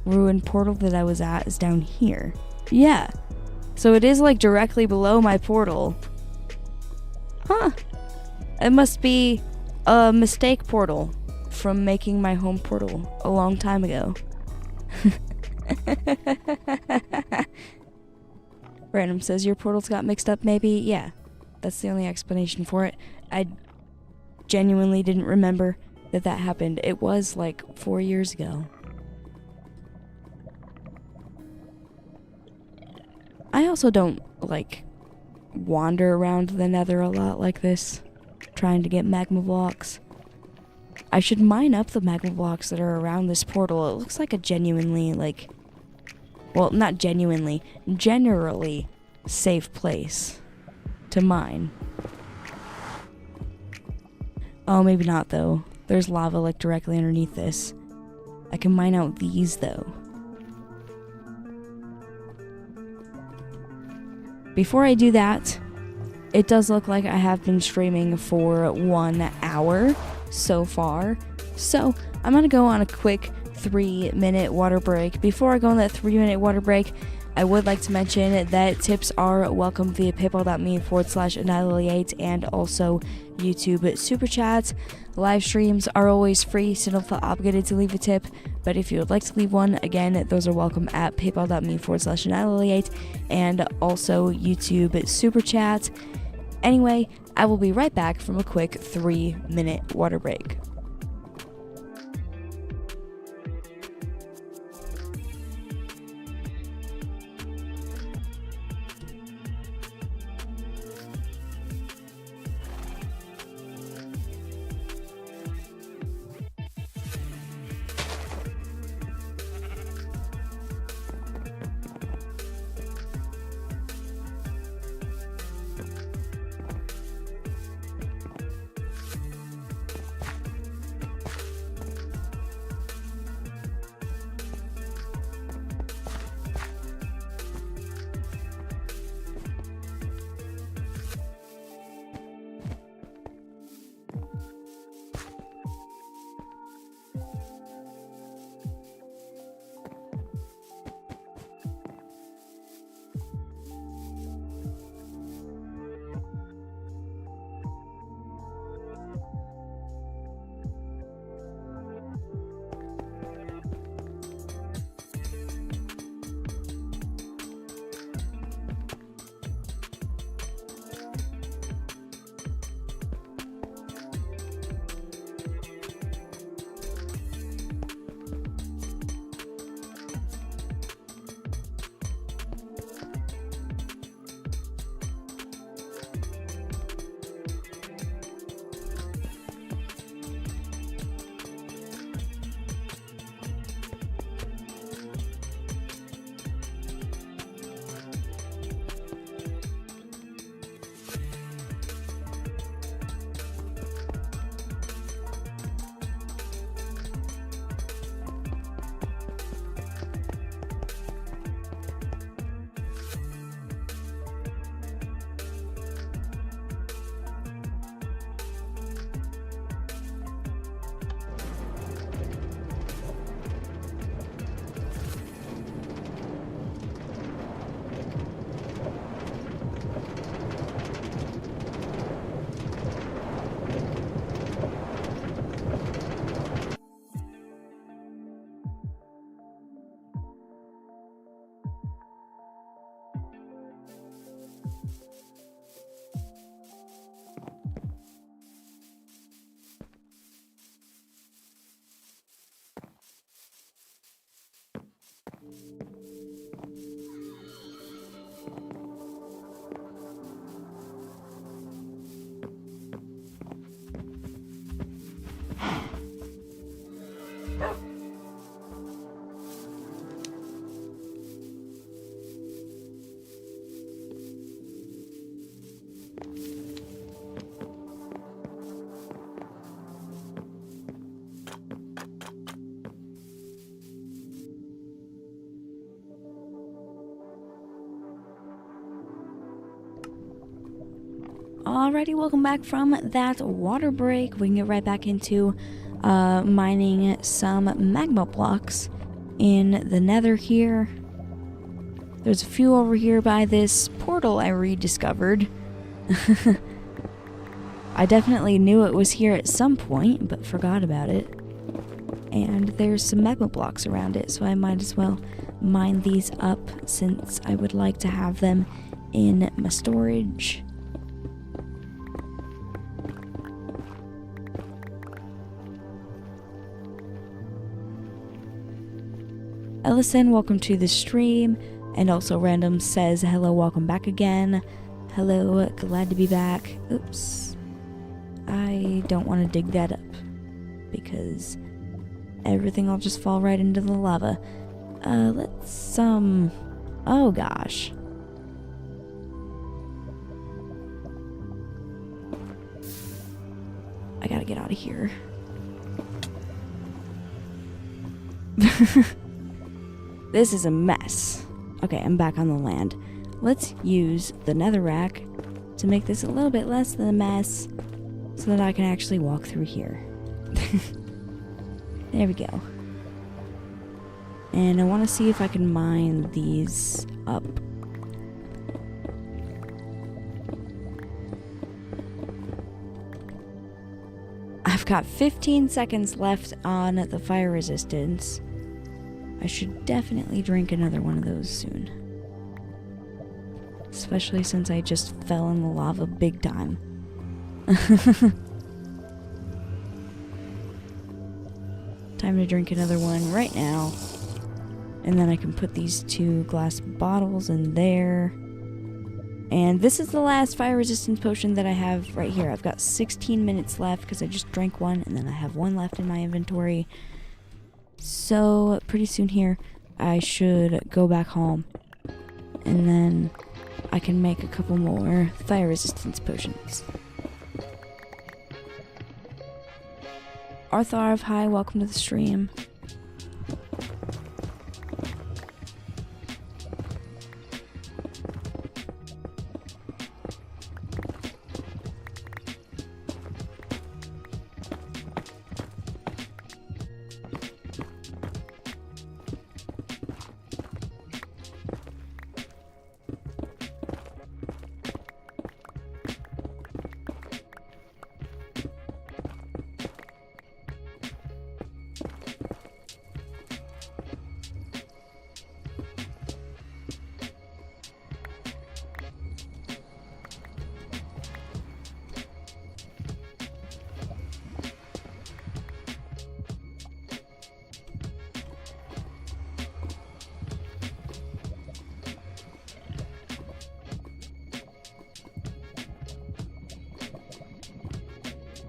S1: ruined portal that I was at is down here. Yeah. So it is like directly below my portal. Huh. It must be a mistake portal from making my home portal a long time ago. Random says your portals got mixed up maybe. Yeah. That's the only explanation for it. I genuinely didn't remember that happened. It was like 4 years ago. I also don't wander around the nether a lot like this, trying to get magma blocks. I should mine up the magma blocks that are around this portal. It looks like a genuinely well, not genuinely, generally safe place to mine. Oh, maybe not though. There's lava directly underneath this. I can mine out these though. Before I do that, it does look like I have been streaming for 1 hour so far. So I'm gonna go on a quick 3-minute water break. Before I go on that 3-minute water break, I would like to mention that tips are welcome via paypal.me/Annihilate and also YouTube Super Chats. Live streams are always free, so don't feel obligated to leave a tip. But if you would like to leave one, again, those are welcome at paypal.me/Annihilate and also YouTube Super Chat. Anyway, I will be right back from a quick 3-minute water break. Alrighty, welcome back from that water break. We can get right back into mining some magma blocks in the nether here. There's a few over here by this portal I rediscovered. I definitely knew it was here at some point, but forgot about it. And there's some magma blocks around it, so I might as well mine these up since I would like to have them in my storage. Ellison, welcome to the stream. And also Random says, hello, welcome back again. Hello, glad to be back. Oops. I don't want to dig that up because everything will just fall right into the lava. Let's, oh gosh. I gotta get out of here. This is a mess. Okay, I'm back on the land. Let's use the netherrack to make this a little bit less than a mess so that I can actually walk through here. There we go. And I want to see if I can mine these up. I've got 15 seconds left on the fire resistance. I should definitely drink another one of those soon. Especially since I just fell in the lava big time. Time to drink another one right now. And then I can put these 2 glass bottles in there. And this is the last fire resistance potion that I have right here. I've got 16 minutes left because I just drank one, and then I have one left in my inventory. So pretty soon here, I should go back home. And then I can make a couple more fire resistance potions. Artharv, hi, welcome to the stream.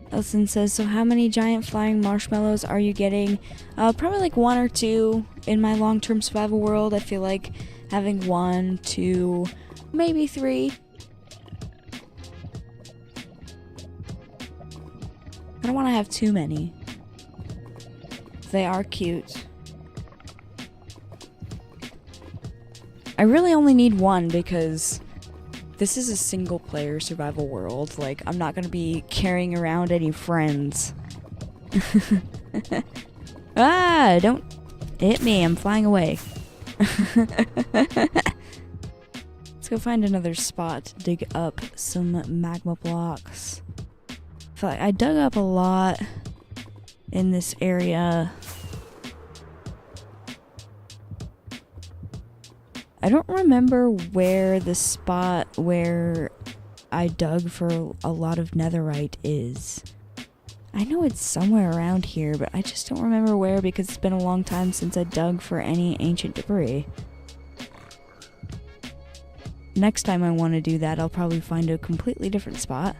S1: Elson says, so how many giant flying marshmallows are you getting? Probably like 1 or 2 in my long-term survival world. I feel like having 1, 2, maybe 3. I don't want to have too many. They are cute. I really only need 1 because this is a single-player survival world. Like, I'm not gonna be carrying around any friends. Ah, don't hit me. I'm flying away. Let's go find another spot to dig up some magma blocks. I feel like I dug up a lot in this area. I don't remember where the spot where I dug for a lot of netherite is. I know it's somewhere around here, but I just don't remember where because it's been a long time since I dug for any ancient debris. Next time I want to do that, I'll probably find a completely different spot.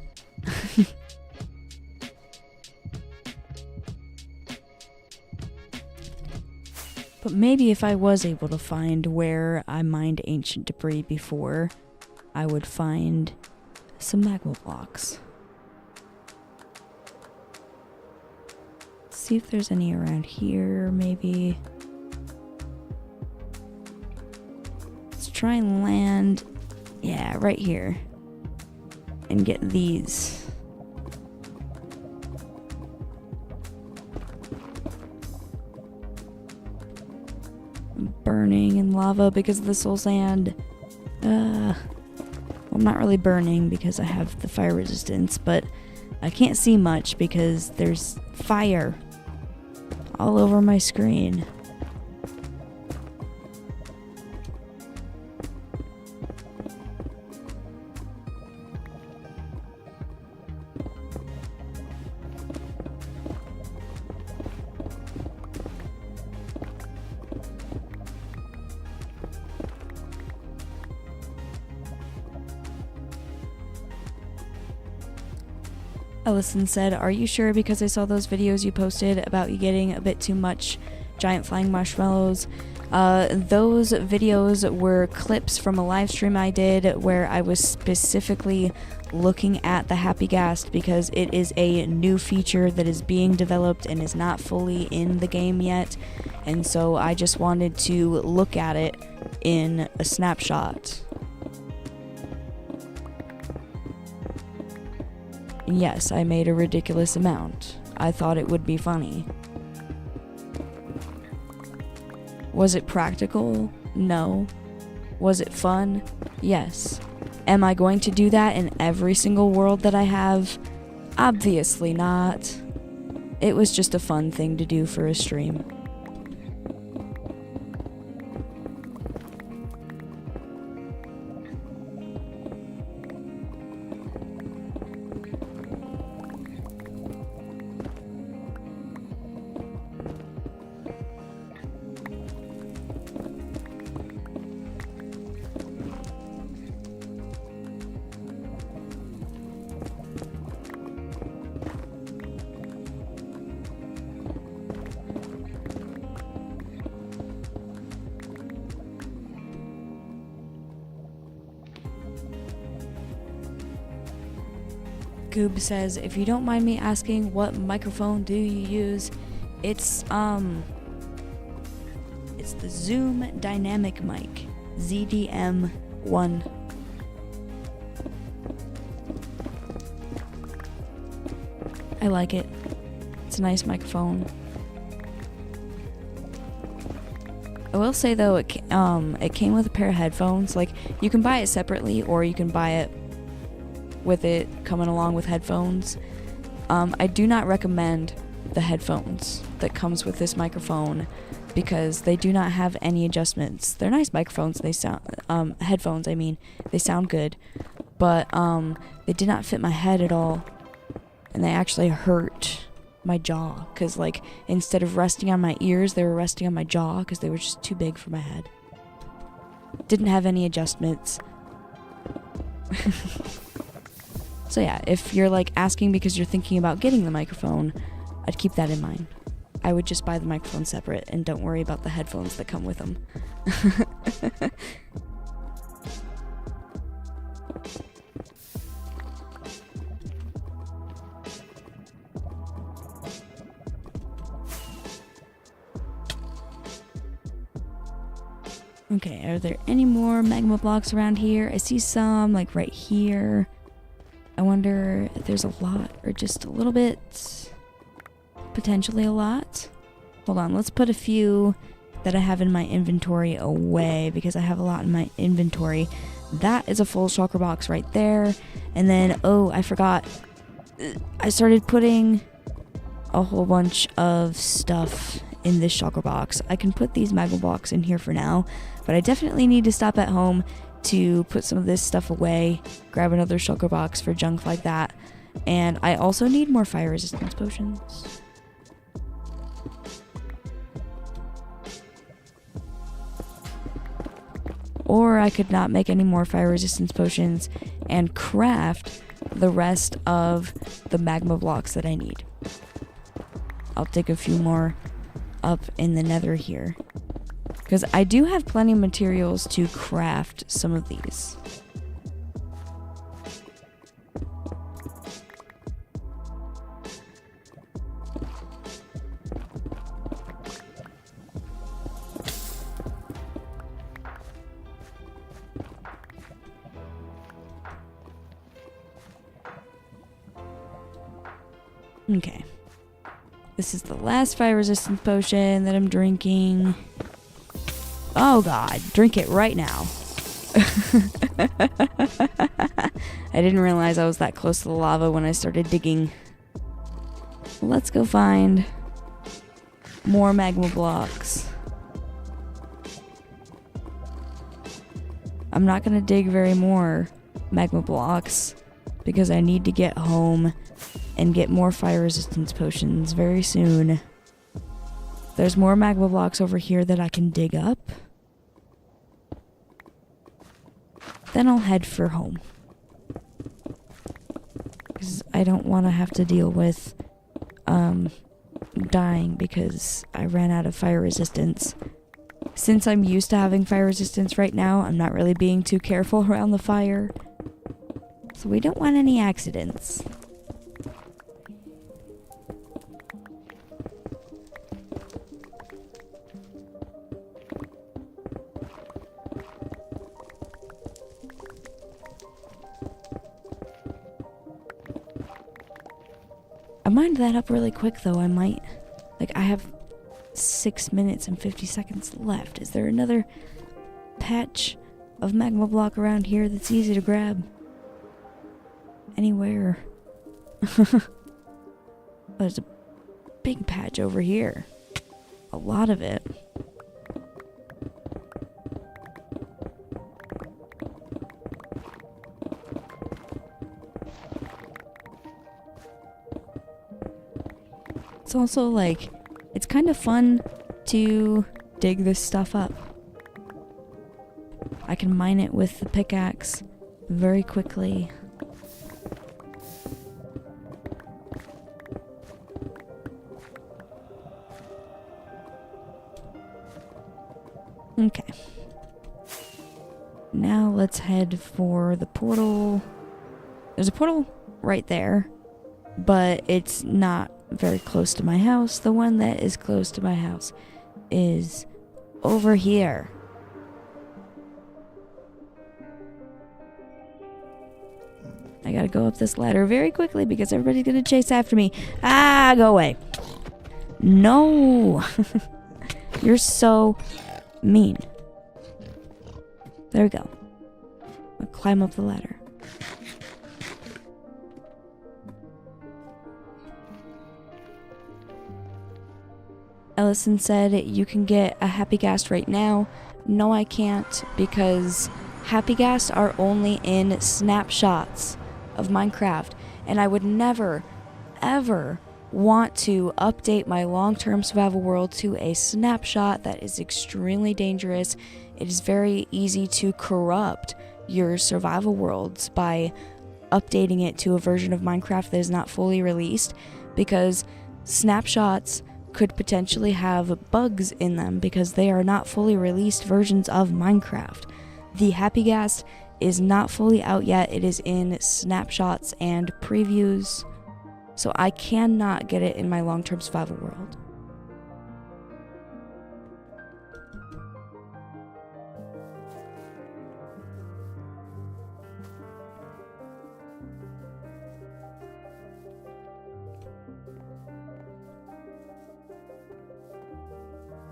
S1: But maybe if I was able to find where I mined ancient debris before, I would find some magma blocks. See if there's any around here, maybe. Let's try and land, yeah, right here. And get these. Burning in lava because of the soul sand. Well, I'm not really burning because I have the fire resistance, but I can't see much because there's fire all over my screen. Ellison said, are you sure? Because I saw those videos you posted about you getting a bit too much giant flying marshmallows. Those videos were clips from a live stream I did where I was specifically looking at the Happy Ghast because it is a new feature that is being developed and is not fully in the game yet. And so I just wanted to look at it in a snapshot. Yes, I made a ridiculous amount. I thought it would be funny. Was it practical? No. Was it fun? Yes. Am I going to do that in every single world that I have? Obviously not. It was just a fun thing to do for a stream. Goob says, if you don't mind me asking, what microphone do you use? It's the Zoom Dynamic Mic, ZDM1. I like it. It's a nice microphone. I will say though, it came with a pair of headphones. Like, you can buy it separately, or you can buy it with it coming along with headphones. I do not recommend the headphones that comes with this microphone because they do not have any adjustments. They're nice microphones. They sound headphones. I mean, they sound good, but they did not fit my head at all, and they actually hurt my jaw because, like, instead of resting on my ears, they were resting on my jaw because they were just too big for my head. Didn't have any adjustments. So yeah, if you're like asking because you're thinking about getting the microphone, I'd keep that in mind. I would just buy the microphone separate and don't worry about the headphones that come with them. Okay, are there any more magma blocks around here? I see some, like right here. I wonder if there's a lot or just a little bit. Potentially a lot. Hold on, let's put a few that I have in my inventory away because I have a lot in my inventory. That is a full shulker box right there. And then, oh, I forgot. I started putting a whole bunch of stuff in this shulker box. I can put these magma blocks in here for now, but I definitely need to stop at home to put some of this stuff away, grab another shulker box for junk like that, and I also need more fire resistance potions. Or I could not make any more fire resistance potions and craft the rest of the magma blocks that I need. I'll dig a few more up in the nether here, because I do have plenty of materials to craft some of these. Okay. This is the last fire resistance potion that I'm drinking. Oh god, drink it right now. I didn't realize I was that close to the lava when I started digging. Let's go find more magma blocks. I'm not gonna dig very more magma blocks because I need to get home and get more fire resistance potions very soon. There's more magma blocks over here that I can dig up. Then I'll head for home, because I don't want to have to deal with dying because I ran out of fire resistance. Since I'm used to having fire resistance right now, I'm not really being too careful around the fire. So we don't want any accidents. I mined that up really quick though. I might, like, I have 6 minutes and 50 seconds left. Is there another patch of magma block around here that's easy to grab? Anywhere? There's a big patch over here. A lot of it. It's also like, it's kind of fun to dig this stuff up. I can mine it with the pickaxe very quickly. Okay. Now let's head for the portal. There's a portal right there, but it's not very close to my house. The one that is close to my house is over here. I gotta go up this ladder very quickly because everybody's gonna chase after me. Ah, go away. No. You're so mean. There we go. I'll climb up the ladder. Ellison said you can get a happy ghast right now. No, I can't, because happy ghasts are only in snapshots of Minecraft, and I would never, ever want to update my long-term survival world to a snapshot. That is extremely dangerous. It is very easy to corrupt your survival worlds by updating it to a version of Minecraft that is not fully released, because snapshots could potentially have bugs in them because they are not fully released versions of Minecraft. The Happy Ghast is not fully out yet. It is in snapshots and previews, so I cannot get it in my long-term survival world.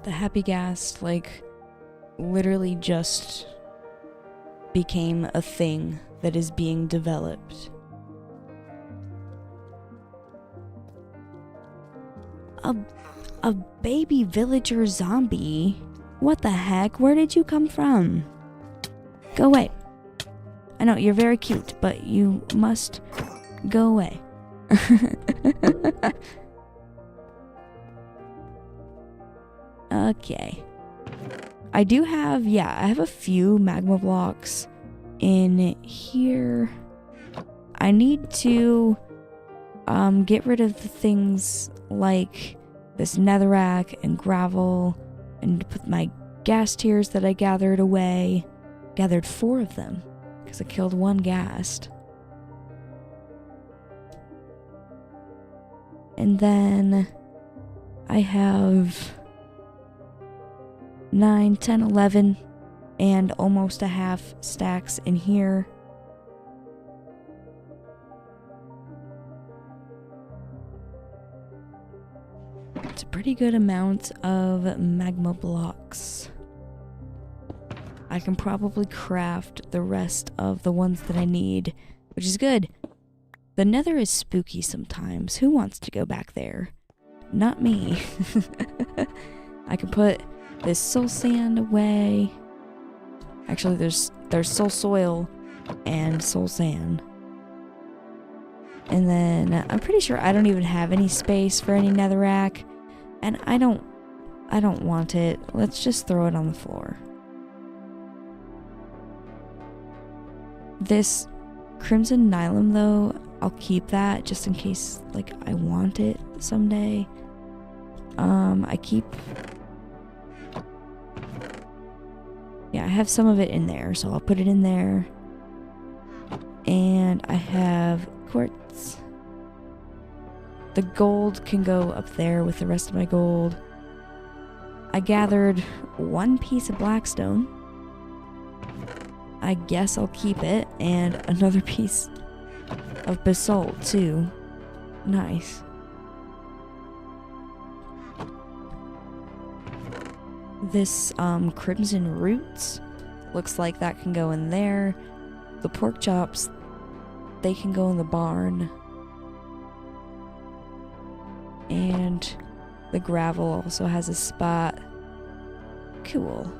S1: The Happy Ghast, like, literally just became a thing that is being developed. A baby villager zombie? What the heck? Where did you come from? Go away. I know, you're very cute, but you must go away. Okay. I do have, I have a few magma blocks in here. I need to get rid of the things like this netherrack and gravel, and put my ghast tears that I gathered away. Gathered 4 of them because I killed 1 ghast. And then I have 9, 10, 11, and almost a half stacks in here. It's a pretty good amount of magma blocks. I can probably craft the rest of the ones that I need, which is good. The nether is spooky sometimes. Who wants to go back there? Not me. I can put this soul sand away. Actually, there's soul soil and soul sand. And then I'm pretty sure I don't even have any space for any netherrack, and I don't want it. Let's just throw it on the floor. This crimson nylon, though, I'll keep that just in case, like, I want it someday. I have some of it in there, so I'll put it in there. And I have quartz. The gold can go up there with the rest of my gold. I gathered 1 piece of blackstone. I guess I'll keep it. And another piece of basalt, too. Nice. this crimson roots. Looks like that can go in there. The pork chops, they can go in the barn. And the gravel also has a spot. Cool.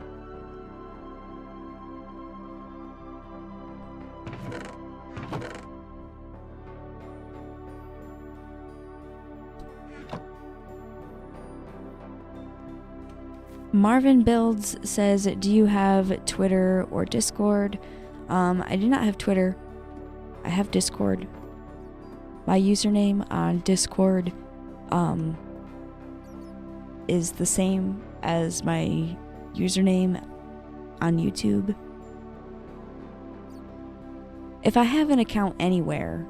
S1: Marvin Builds says, do you have Twitter or Discord? I do not have Twitter. I have Discord. My username on Discord is the same as my username on YouTube. If I have an account anywhere,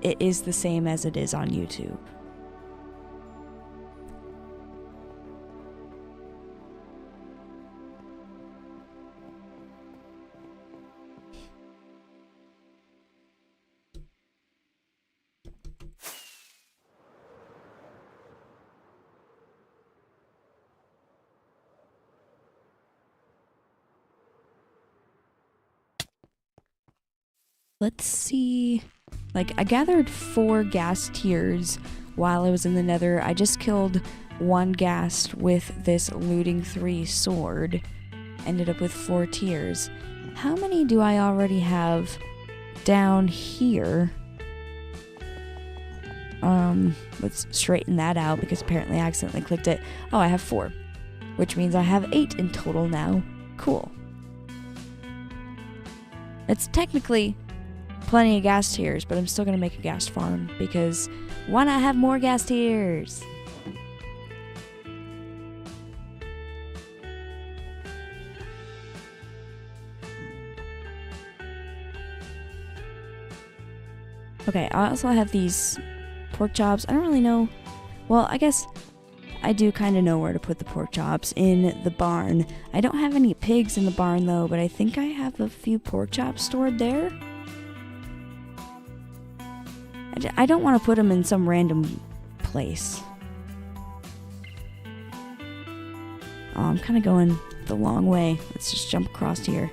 S1: it is the same as it is on YouTube. Let's see. Like, I gathered 4 ghast tears while I was in the nether. I just killed 1 ghast with this looting 3 sword. Ended up with 4 tears. How many do I already have down here? Let's straighten that out because apparently I accidentally clicked it. Oh, I have 4, which means I have 8 in total now. Cool. It's technically plenty of ghast tears, but I'm still gonna make a ghast farm because why not have more ghast tears? Okay, I also have these pork chops. I don't really know. Well, I guess I do kind of know where to put the pork chops, in the barn. I don't have any pigs in the barn though, but I think I have a few pork chops stored there. I don't want to put them in some random place. Oh, I'm kind of going the long way. Let's just jump across here.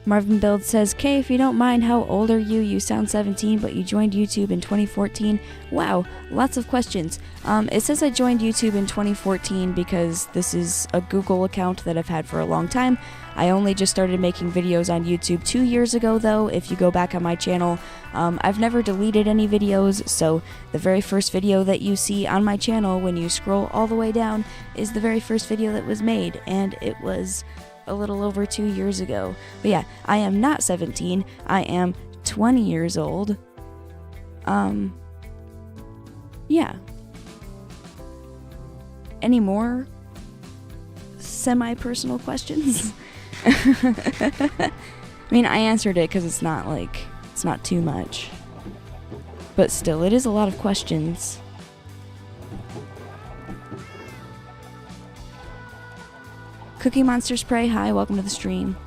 S1: Marvin Build says, Kay, if you don't mind, how old are you? You sound 17, but you joined YouTube in 2014. Wow, lots of questions. It says I joined YouTube in 2014 because this is a Google account that I've had for a long time. I only just started making videos on YouTube 2 years ago, though. If you go back on my channel, I've never deleted any videos, so the very first video that you see on my channel when you scroll all the way down is the very first video that was made, and it was a little over 2 years ago. But yeah, I am not 17. I am 20 years old. Yeah. Any more semi-personal questions? I mean, I answered it because it's not too much. But still, it is a lot of questions. Cookie Monster Spray, hi, welcome to the stream.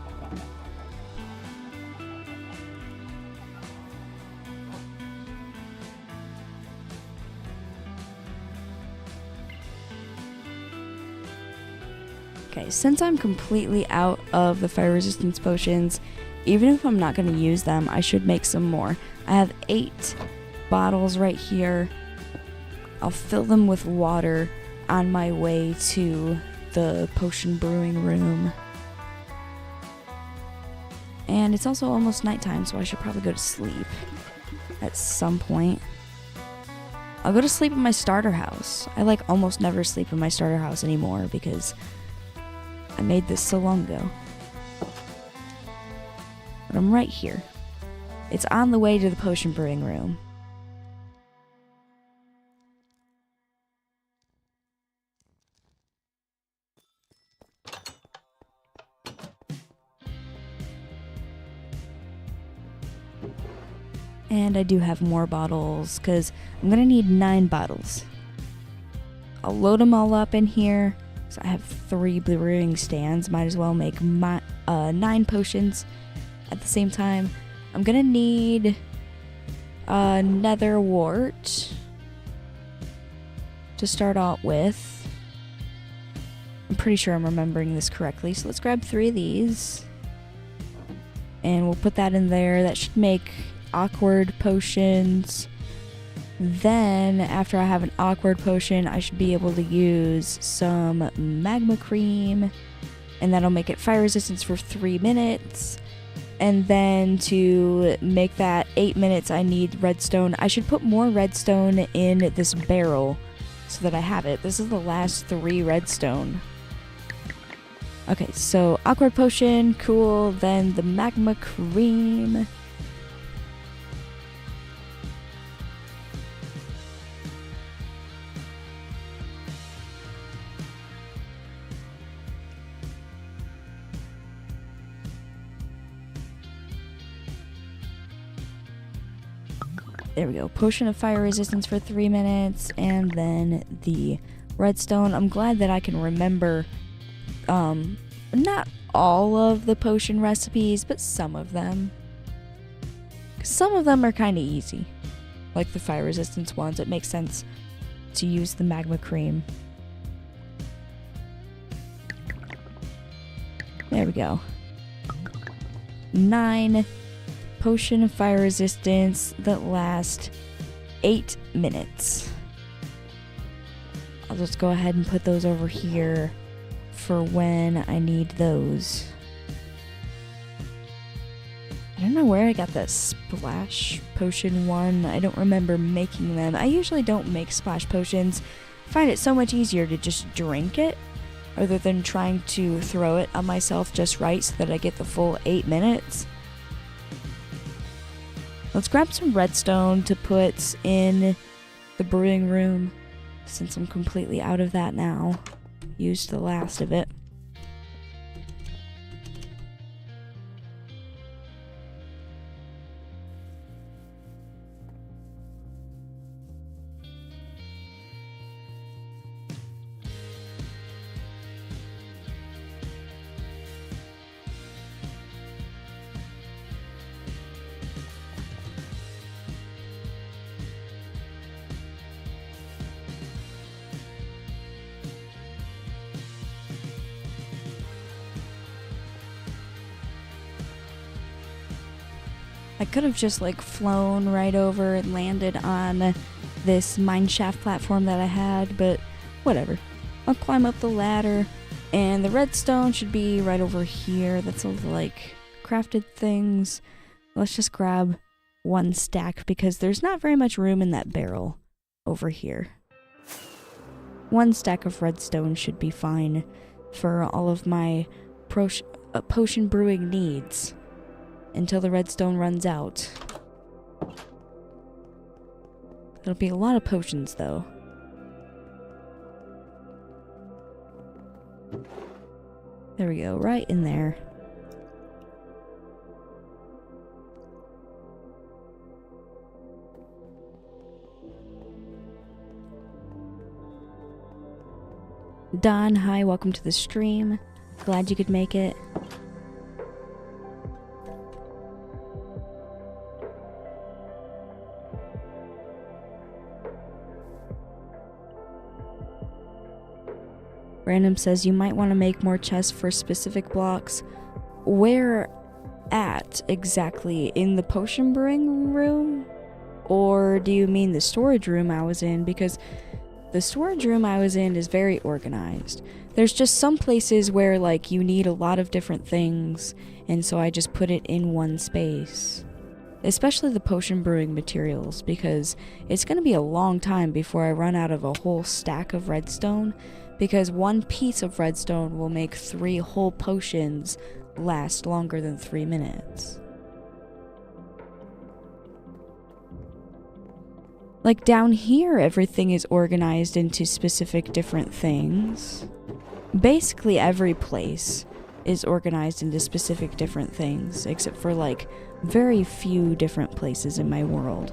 S1: Okay, since I'm completely out of the fire resistance potions, even if I'm not going to use them, I should make some more. I have 8 bottles right here. I'll fill them with water on my way to the potion brewing room. And it's also almost nighttime, so I should probably go to sleep at some point. I'll go to sleep in my starter house. I almost never sleep in my starter house anymore because I made this so long ago. But I'm right here. It's on the way to the potion brewing room. And I do have more bottles, because I'm going to need 9 bottles. I'll load them all up in here. So I have 3 brewing stands. Might as well make 9 potions at the same time. I'm going to need nether wart. to start out with. I'm pretty sure I'm remembering this correctly, so let's grab 3 of these. And we'll put that in there. That should make awkward potions. Then, after I have an awkward potion, I should be able to use some magma cream. And that'll make it fire resistance for 3 minutes. And then to make that 8 minutes, I need redstone. I should put more redstone in this barrel so that I have it. This is the last 3 redstone. Okay, so awkward potion, cool. Then the magma cream. There we go. Potion of fire resistance for 3 minutes, and then the redstone. I'm glad that I can remember not all of the potion recipes, but some of them. Some of them are kind of easy, like the fire resistance ones. It makes sense to use the magma cream. There we go. 9 potion of fire resistance that last 8 minutes. I'll just go ahead and put those over here for when I need those. I don't know where I got that splash potion one. I don't remember making them. I usually don't make splash potions. I find it so much easier to just drink it rather than trying to throw it on myself just right so that I get the full 8 minutes. Let's grab some redstone to put in the brewing room, since I'm completely out of that now. Used the last of it. I could have just like flown right over and landed on this mineshaft platform that I had, but whatever. I'll climb up the ladder, and the redstone should be right over here. That's all the like crafted things. Let's just grab 1 stack because there's not very much room in that barrel over here. 1 stack of redstone should be fine for all of my potion brewing needs. Until the redstone runs out. It'll be a lot of potions, though. There we go, right in there. Don, hi, welcome to the stream. Glad you could make it. Random says you might want to make more chests for specific blocks. Where at exactly? In the potion brewing room? Or do you mean the storage room I was in? Because the storage room I was in is very organized. There's just some places where like you need a lot of different things, and so I just put it in one space. Especially the potion brewing materials, because it's going to be a long time before I run out of a whole stack of redstone, because 1 piece of redstone will make 3 whole potions last longer than 3 minutes. Like down here, everything is organized into specific different things. Basically every place is organized into specific different things, except for like very few different places in my world.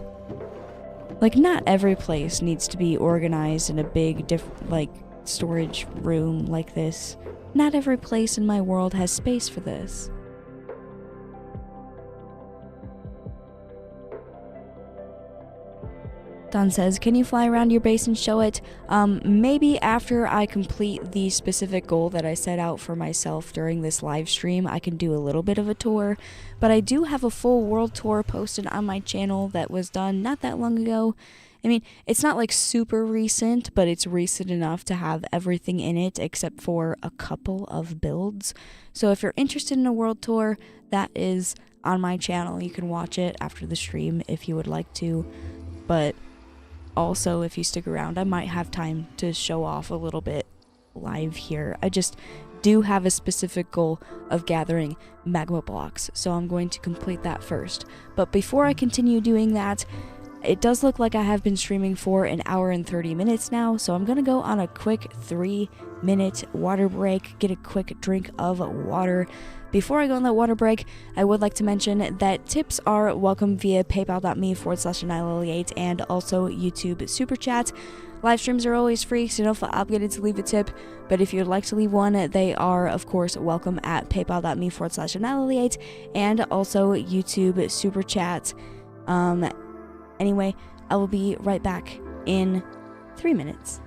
S1: Like not every place needs to be organized in a big storage room like this. Not every place in my world has space for this. Don says, can you fly around your base and show it? Maybe after I complete the specific goal that I set out for myself during this live stream, I can do a little bit of a tour. But I do have a full world tour posted on my channel that was done not that long ago. I mean, it's not like super recent, but it's recent enough to have everything in it except for a couple of builds. So if you're interested in a world tour, that is on my channel. You can watch it after the stream if you would like to. But also, if you stick around, I might have time to show off a little bit live here. I just do have a specific goal of gathering magma blocks, so I'm going to complete that first. But before I continue doing that, it does look like I have been streaming for an hour and 30 minutes now, so I'm going to go on a quick 3-minute water break, get a quick drink of water. Before I go on that water break, I would like to mention that tips are welcome via paypal.me/anilily8 and also YouTube Super Chat. Live streams are always free, so you don't feel obligated to leave a tip, but if you'd like to leave one, they are, of course, welcome at paypal.me/anilily8 and also YouTube Super Chat. Anyway, I will be right back in 3 minutes.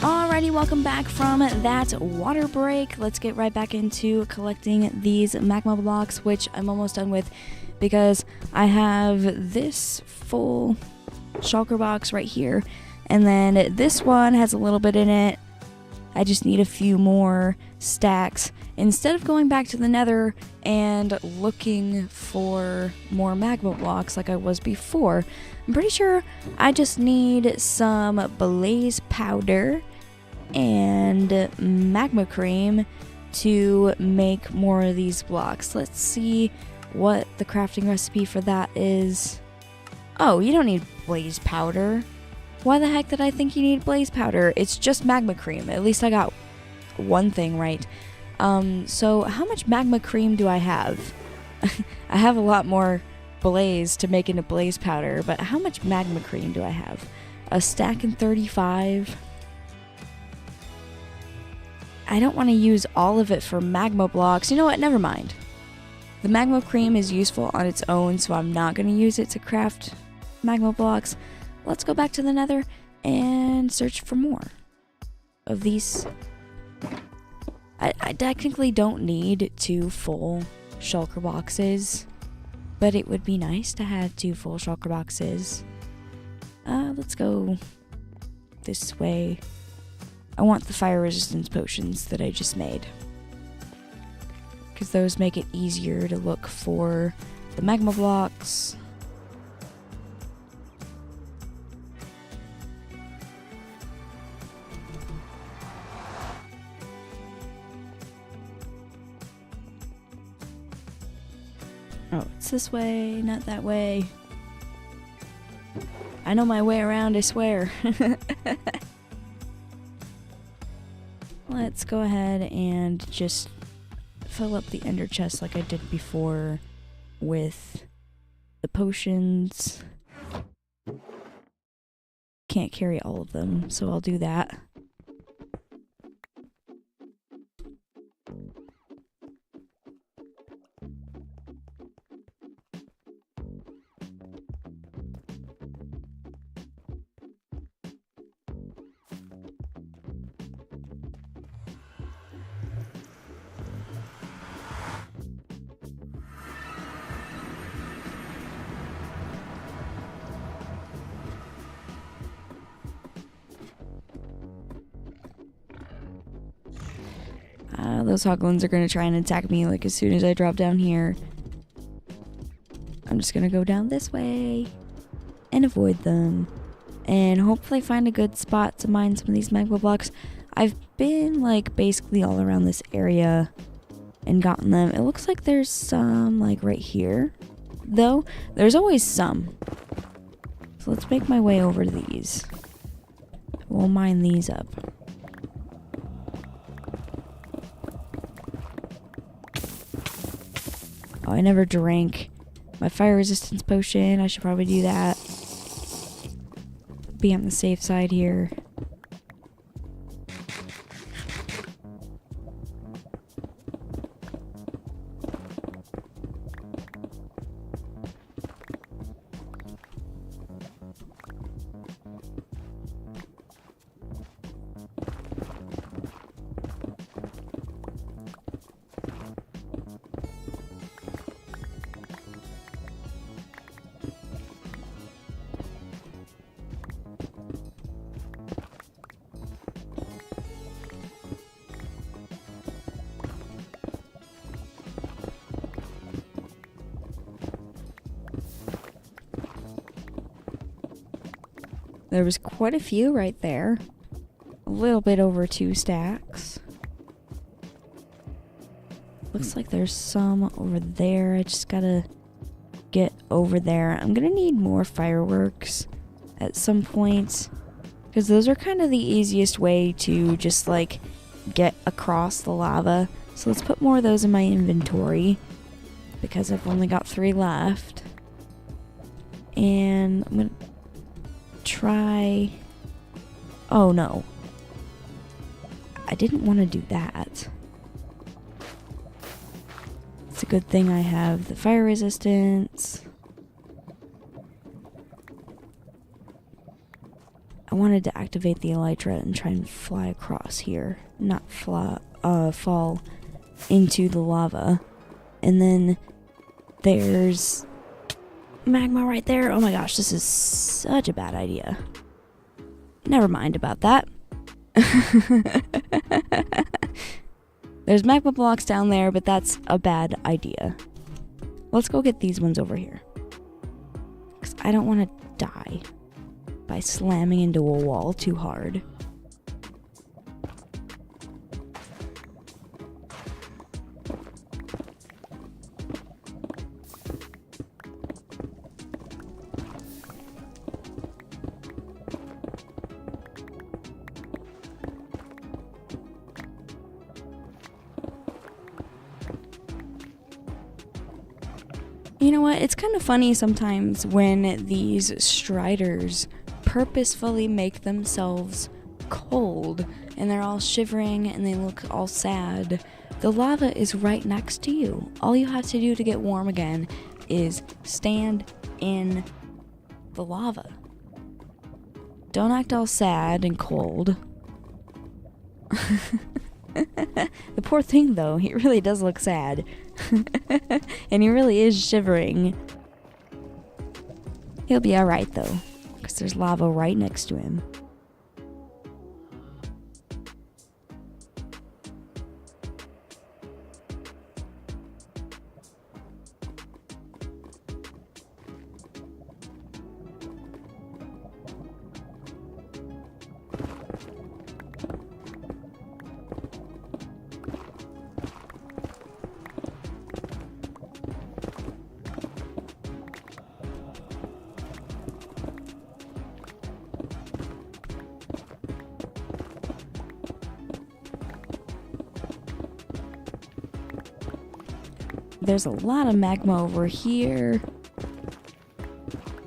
S1: Alrighty, welcome back from that water break. Let's get right back into collecting these magma blocks, which I'm almost done with because I have this full shulker box right here, and then this one has a little bit in it. I just need a few more stacks. Instead of going back to the nether and looking for more magma blocks like I was before, I'm pretty sure I just need some blaze powder and magma cream to make more of these blocks. Let's see what the crafting recipe for that is. Oh, you don't need blaze powder. Why the heck did I think you need blaze powder? It's just magma cream. At least I got one thing right. So how much magma cream do I have? I have a lot more blaze to make into blaze powder, but how much magma cream do I have? A stack and 35. I don't want to use all of it for magma blocks. You know what? Never mind. The magma cream is useful on its own, so I'm not going to use it to craft magma blocks. Let's go back to the nether and search for more of these. I technically don't need 2 full shulker boxes, but it would be nice to have 2 full shulker boxes. Let's go this way. I want the fire resistance potions that I just made, because those make it easier to look for the magma blocks. Oh, it's this way, not that way. I know my way around, I swear. Let's go ahead and just fill up the ender chest like I did before with the potions. Can't carry all of them, so I'll do that. Those hoglins are going to try and attack me like as soon as I drop down here. I'm just going to go down this way and avoid them, and hopefully find a good spot to mine some of these magma blocks. I've been like basically all around this area and gotten them. It looks like there's some like right here, though. There's always some. So let's make my way over to these. We'll mine these up. Oh, I never drank my fire resistance potion. I should probably do that. Be on the safe side here. There was quite a few right there. A little bit over 2 stacks. Looks like there's some over there. I just gotta get over there. I'm gonna need more fireworks at some point, because those are kind of the easiest way to just like get across the lava. So let's put more of those in my inventory, because I've only got 3 left. And I'm gonna try... Oh no. I didn't want to do that. It's a good thing I have the fire resistance. I wanted to activate the elytra and try and fly across here. Not fall into the lava. And then there's magma right there. Oh my gosh, this is such a bad idea. Never mind about that. There's magma blocks down there, but that's a bad idea. Let's go get these ones over here, because I don't want to die by slamming into a wall too hard. know what? It's kind of funny sometimes when these striders purposefully make themselves cold and they're all shivering and they look all sad. The lava is right next to you. All you have to do to get warm again is stand in the lava. Don't act all sad and cold. The poor thing, though, he really does look sad. And he really is shivering. He'll be alright, though, because there's lava right next to him. There's a lot of magma over here,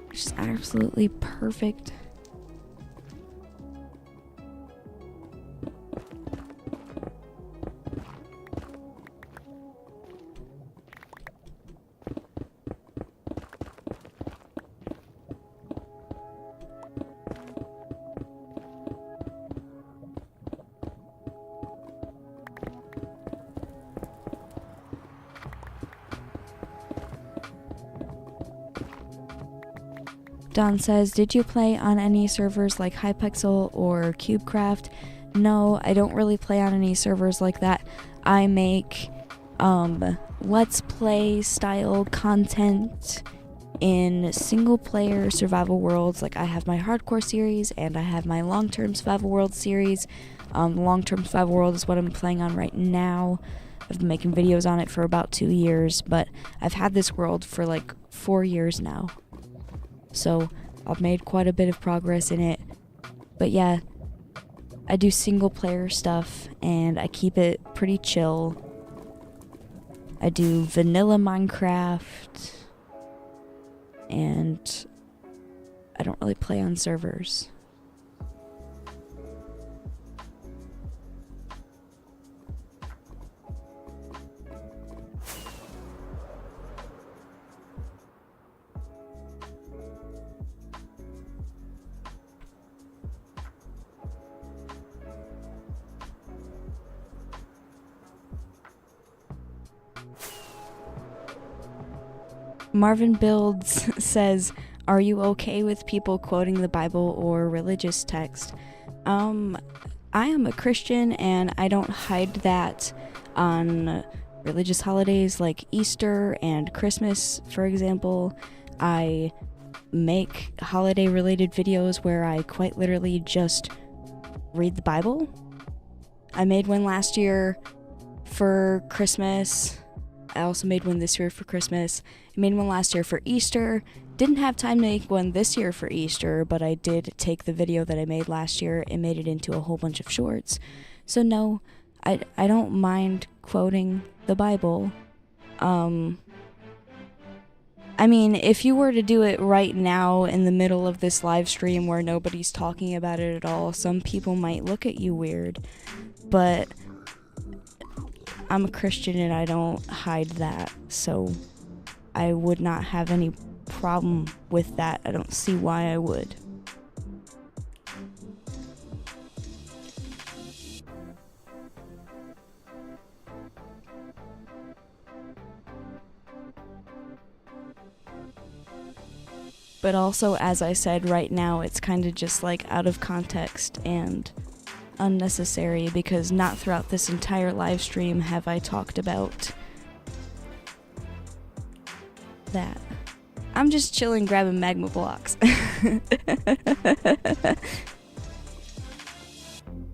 S1: which is absolutely perfect. Don says, did you play on any servers like Hypixel or CubeCraft? No, I don't really play on any servers like that. I make let's play style content in single player survival worlds. Like I have my hardcore series and I have my long-term survival world series. Long-term survival world is what I'm playing on right now. I've been making videos on it for about 2 years, but I've had this world for like 4 years now. So I've made quite a bit of progress in it. But yeah, I do single player stuff and I keep it pretty chill. I do vanilla Minecraft and I don't really play on servers. Marvin Builds says, are you okay with people quoting the Bible or religious text? I am a Christian and I don't hide that on religious holidays like Easter and Christmas, for example. I make holiday related videos where I quite literally just read the Bible. I made one last year for Christmas. I also made one this year for Christmas. I made one last year for Easter. Didn't have time to make one this year for Easter, but I did take the video that I made last year and made it into a whole bunch of shorts. So no, I don't mind quoting the Bible. I mean, if you were to do it right now in the middle of this live stream where nobody's talking about it at all, some people might look at you weird. But I'm a Christian and I don't hide that, so I would not have any problem with that. I don't see why I would. But also, as I said, right now it's kind of just like out of context and unnecessary because not throughout this entire live stream have I talked about that. I'm just chilling grabbing magma blocks.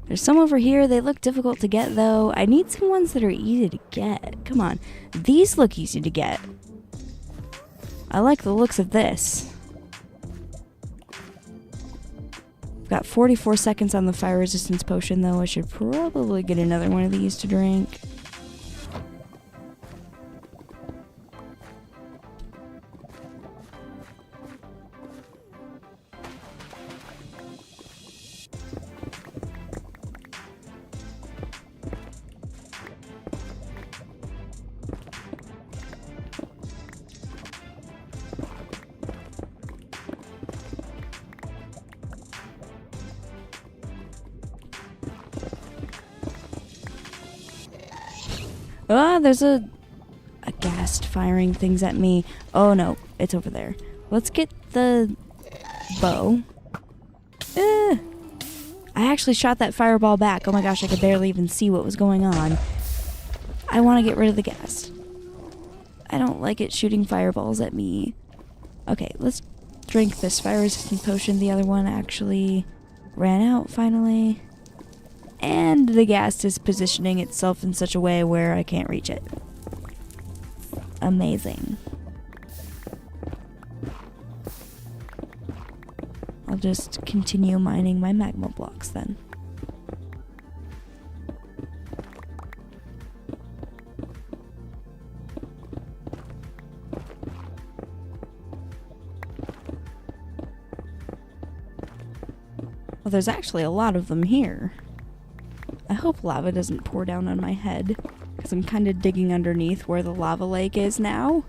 S1: There's some over here. They look difficult to get though. I need some ones that are easy to get. Come on. These look easy to get. I like the looks of this. Got 44 seconds on the fire resistance potion though. I should probably get another one of these to drink. Ah, there's a ghast firing things at me. Oh no, it's over there. Let's get the bow. I actually shot that fireball back. Oh my gosh, I could barely even see what was going on. I want to get rid of the ghast. I don't like it shooting fireballs at me. Okay, let's drink this fire resistant potion. The other one actually ran out finally. And the ghast is positioning itself in such a way where I can't reach it. Amazing. I'll just continue mining my magma blocks then. Well, there's actually a lot of them here. I hope lava doesn't pour down on my head, because I'm kind of digging underneath where the lava lake is now.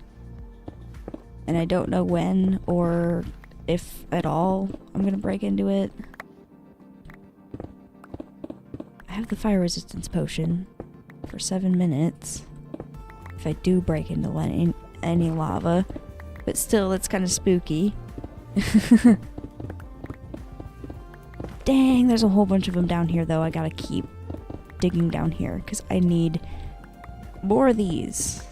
S1: And I don't know when or if at all I'm going to break into it. I have the fire resistance potion for 7 minutes. If I do break into any lava. But still, it's kind of spooky. Dang, there's a whole bunch of them down here though. I gotta keep digging down here because I need more of these.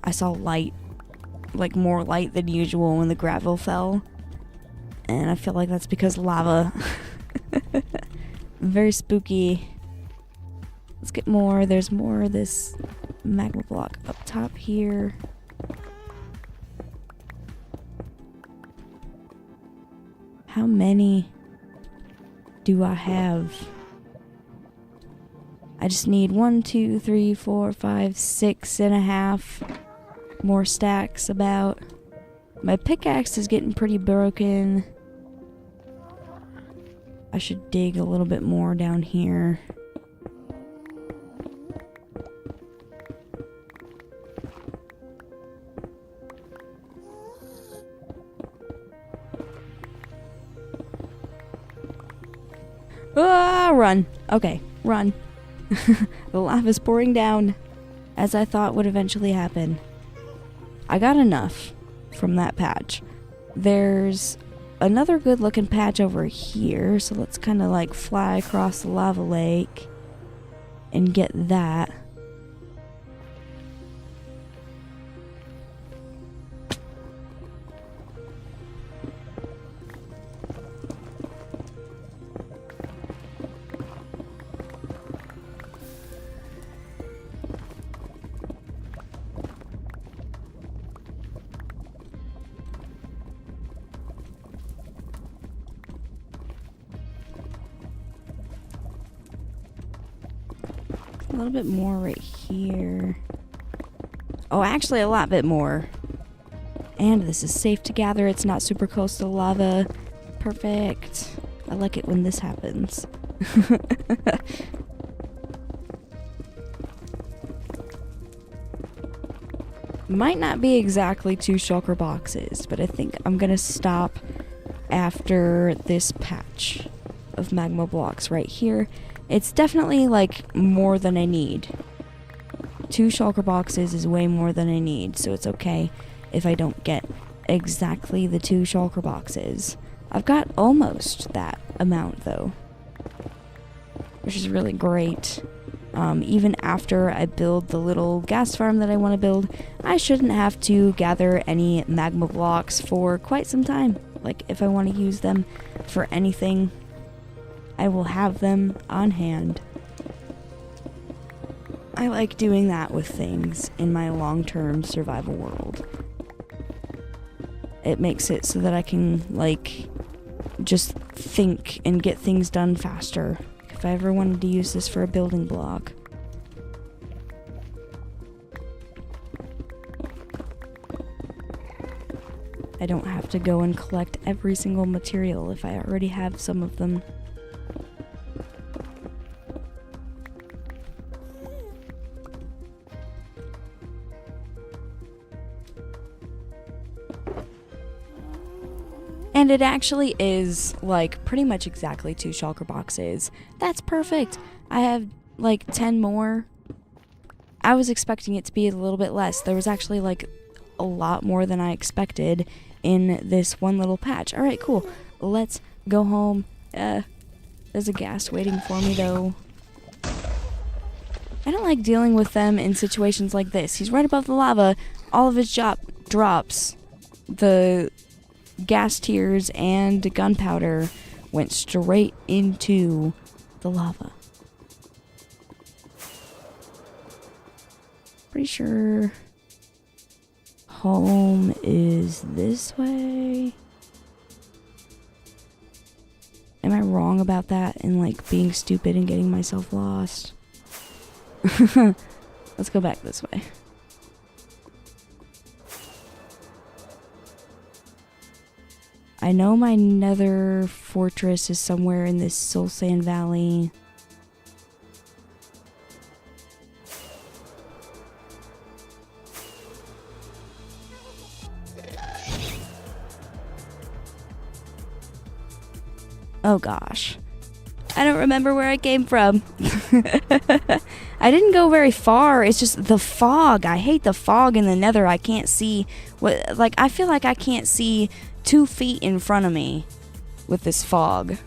S1: I saw light, like more light than usual when the gravel fell. And I feel like that's because lava. Very spooky. Let's get more. There's more of this magma block up top here. How many do I have? I just need 1, 2, 3, 4, 5, 6.5 more stacks about. My pickaxe is getting pretty broken. I should dig a little bit more down here. Ah, run. Okay, run. The lava's pouring down, as I thought would eventually happen. I got enough from that patch. There's another good looking patch over here, so let's kind of like fly across the lava lake and get that. A little bit more right here. Oh, actually a lot bit more. And this is safe to gather. It's not super close to lava. Perfect. I like it when this happens. Might not be exactly 2 shulker boxes, but I think I'm gonna stop after this patch of magma blocks right here. It's definitely like more than I need. 2 shulker boxes is way more than I need, so it's okay if I don't get exactly the 2 shulker boxes. I've got almost that amount though, which is really great. Even after I build the little gas farm that I want to build, I shouldn't have to gather any magma blocks for quite some time. Like if I want to use them for anything, I will have them on hand. I like doing that with things in my long-term survival world. It makes it so that I can, like, just think and get things done faster. If I ever wanted to use this for a building block. I don't have to go and collect every single material if I already have some of them. And it actually is, like, pretty much exactly 2 shulker boxes. That's perfect. I have, like, 10 more. I was expecting it to be a little bit less. There was actually, like, a lot more than I expected in this one little patch. Alright, cool. Let's go home. There's a Ghast waiting for me, though. I don't like dealing with them in situations like this. He's right above the lava. All of his drops. The gas tiers and gunpowder went straight into the lava. Pretty sure home is this way. Am I wrong about that and like being stupid and getting myself lost? Let's go back this way. I know my nether fortress is somewhere in this soul sand valley. Oh gosh. I don't remember where I came from. I didn't go very far. It's just the fog. I hate the fog in the nether. I can't see what, like, I feel like I can't see 2 feet in front of me with this fog.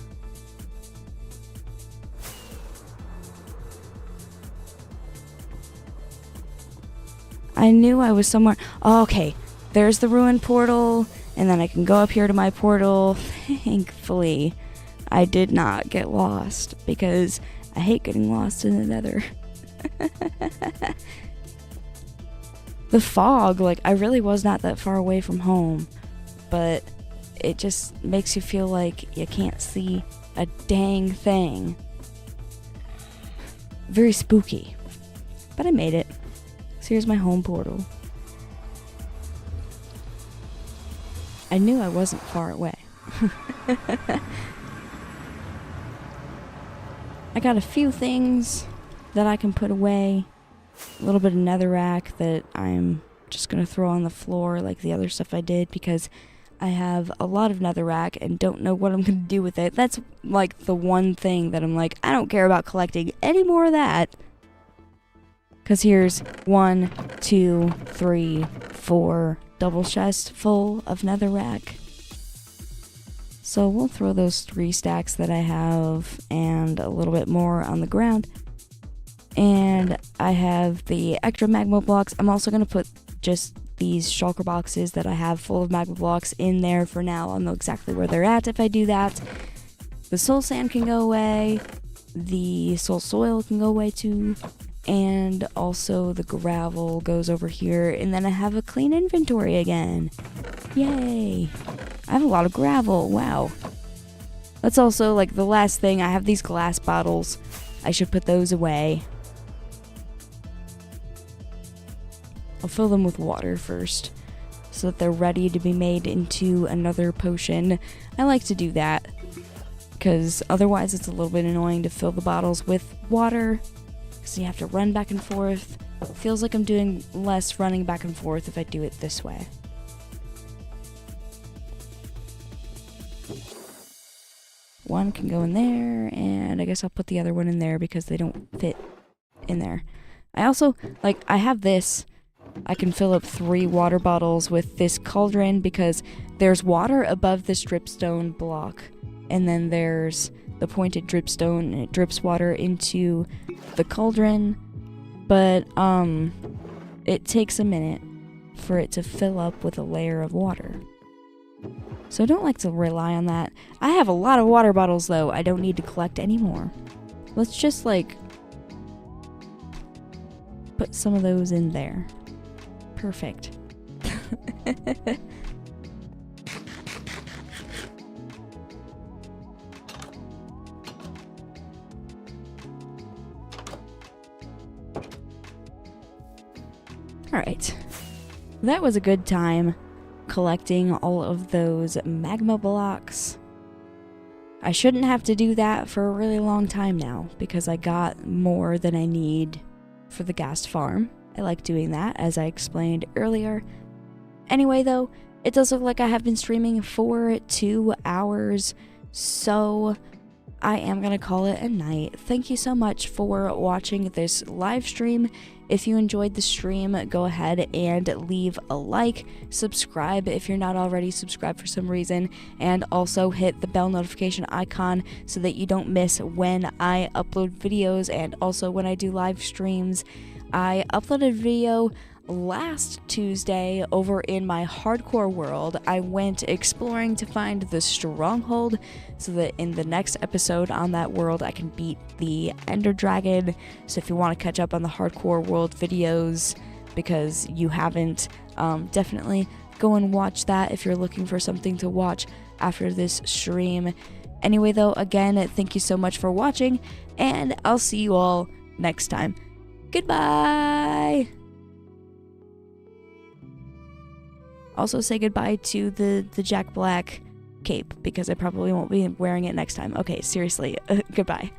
S1: I knew I was somewhere. Oh, okay, there's the ruined portal, and then I can go up here to my portal. Thankfully, I did not get lost, because I hate getting lost in the nether. The fog, like, I really was not that far away from home, but it just makes you feel like you can't see a dang thing. Very spooky. But I made it. So here's my home portal. I knew I wasn't far away. I got a few things that I can put away. A little bit of netherrack that I'm just going to throw on the floor like the other stuff I did, because I have a lot of netherrack and don't know what I'm going to do with it. That's like the one thing that I'm like, I don't care about collecting any more of that. Because here's 1, 2, 3, 4 double chests full of netherrack. So we'll throw those 3 stacks that I have and a little bit more on the ground. And I have the extra magma blocks. I'm also going to put just these shulker boxes that I have full of magma blocks in there for now. I'll know exactly where they're at if I do that. The soul sand can go away. The soul soil can go away too. And also the gravel goes over here. And then I have a clean inventory again. Yay. I have a lot of gravel. Wow. That's also like the last thing. I have these glass bottles. I should put those away. I'll fill them with water first, so that they're ready to be made into another potion. I like to do that, because otherwise it's a little bit annoying to fill the bottles with water, because you have to run back and forth. It feels like I'm doing less running back and forth if I do it this way. One can go in there, and I guess I'll put the other one in there because they don't fit in there. I also, like, I have this. I can fill up 3 water bottles with this cauldron because there's water above this dripstone block, and then there's the pointed dripstone, and it drips water into the cauldron, but it takes a minute for it to fill up with a layer of water. So I don't like to rely on that. I have a lot of water bottles though. I don't need to collect any more. Let's just like put some of those in there. Perfect. Alright. That was a good time collecting all of those magma blocks. I shouldn't have to do that for a really long time now because I got more than I need for the Ghast farm. I like doing that, as I explained earlier. Anyway, though, it does look like I have been streaming for 2 hours, so I am going to call it a night. Thank you so much for watching this live stream. If you enjoyed the stream, go ahead and leave a like, subscribe if you're not already subscribed for some reason, and also hit the bell notification icon so that you don't miss when I upload videos and also when I do live streams. I uploaded a video last Tuesday over in my hardcore world. I went exploring to find the stronghold so that in the next episode on that world I can beat the Ender Dragon. So if you want to catch up on the hardcore world videos because you haven't, definitely go and watch that if you're looking for something to watch after this stream. Anyway though, again, thank you so much for watching, and I'll see you all next time. Goodbye! Also say goodbye to the Jack Black cape, because I probably won't be wearing it next time. Okay, seriously, goodbye.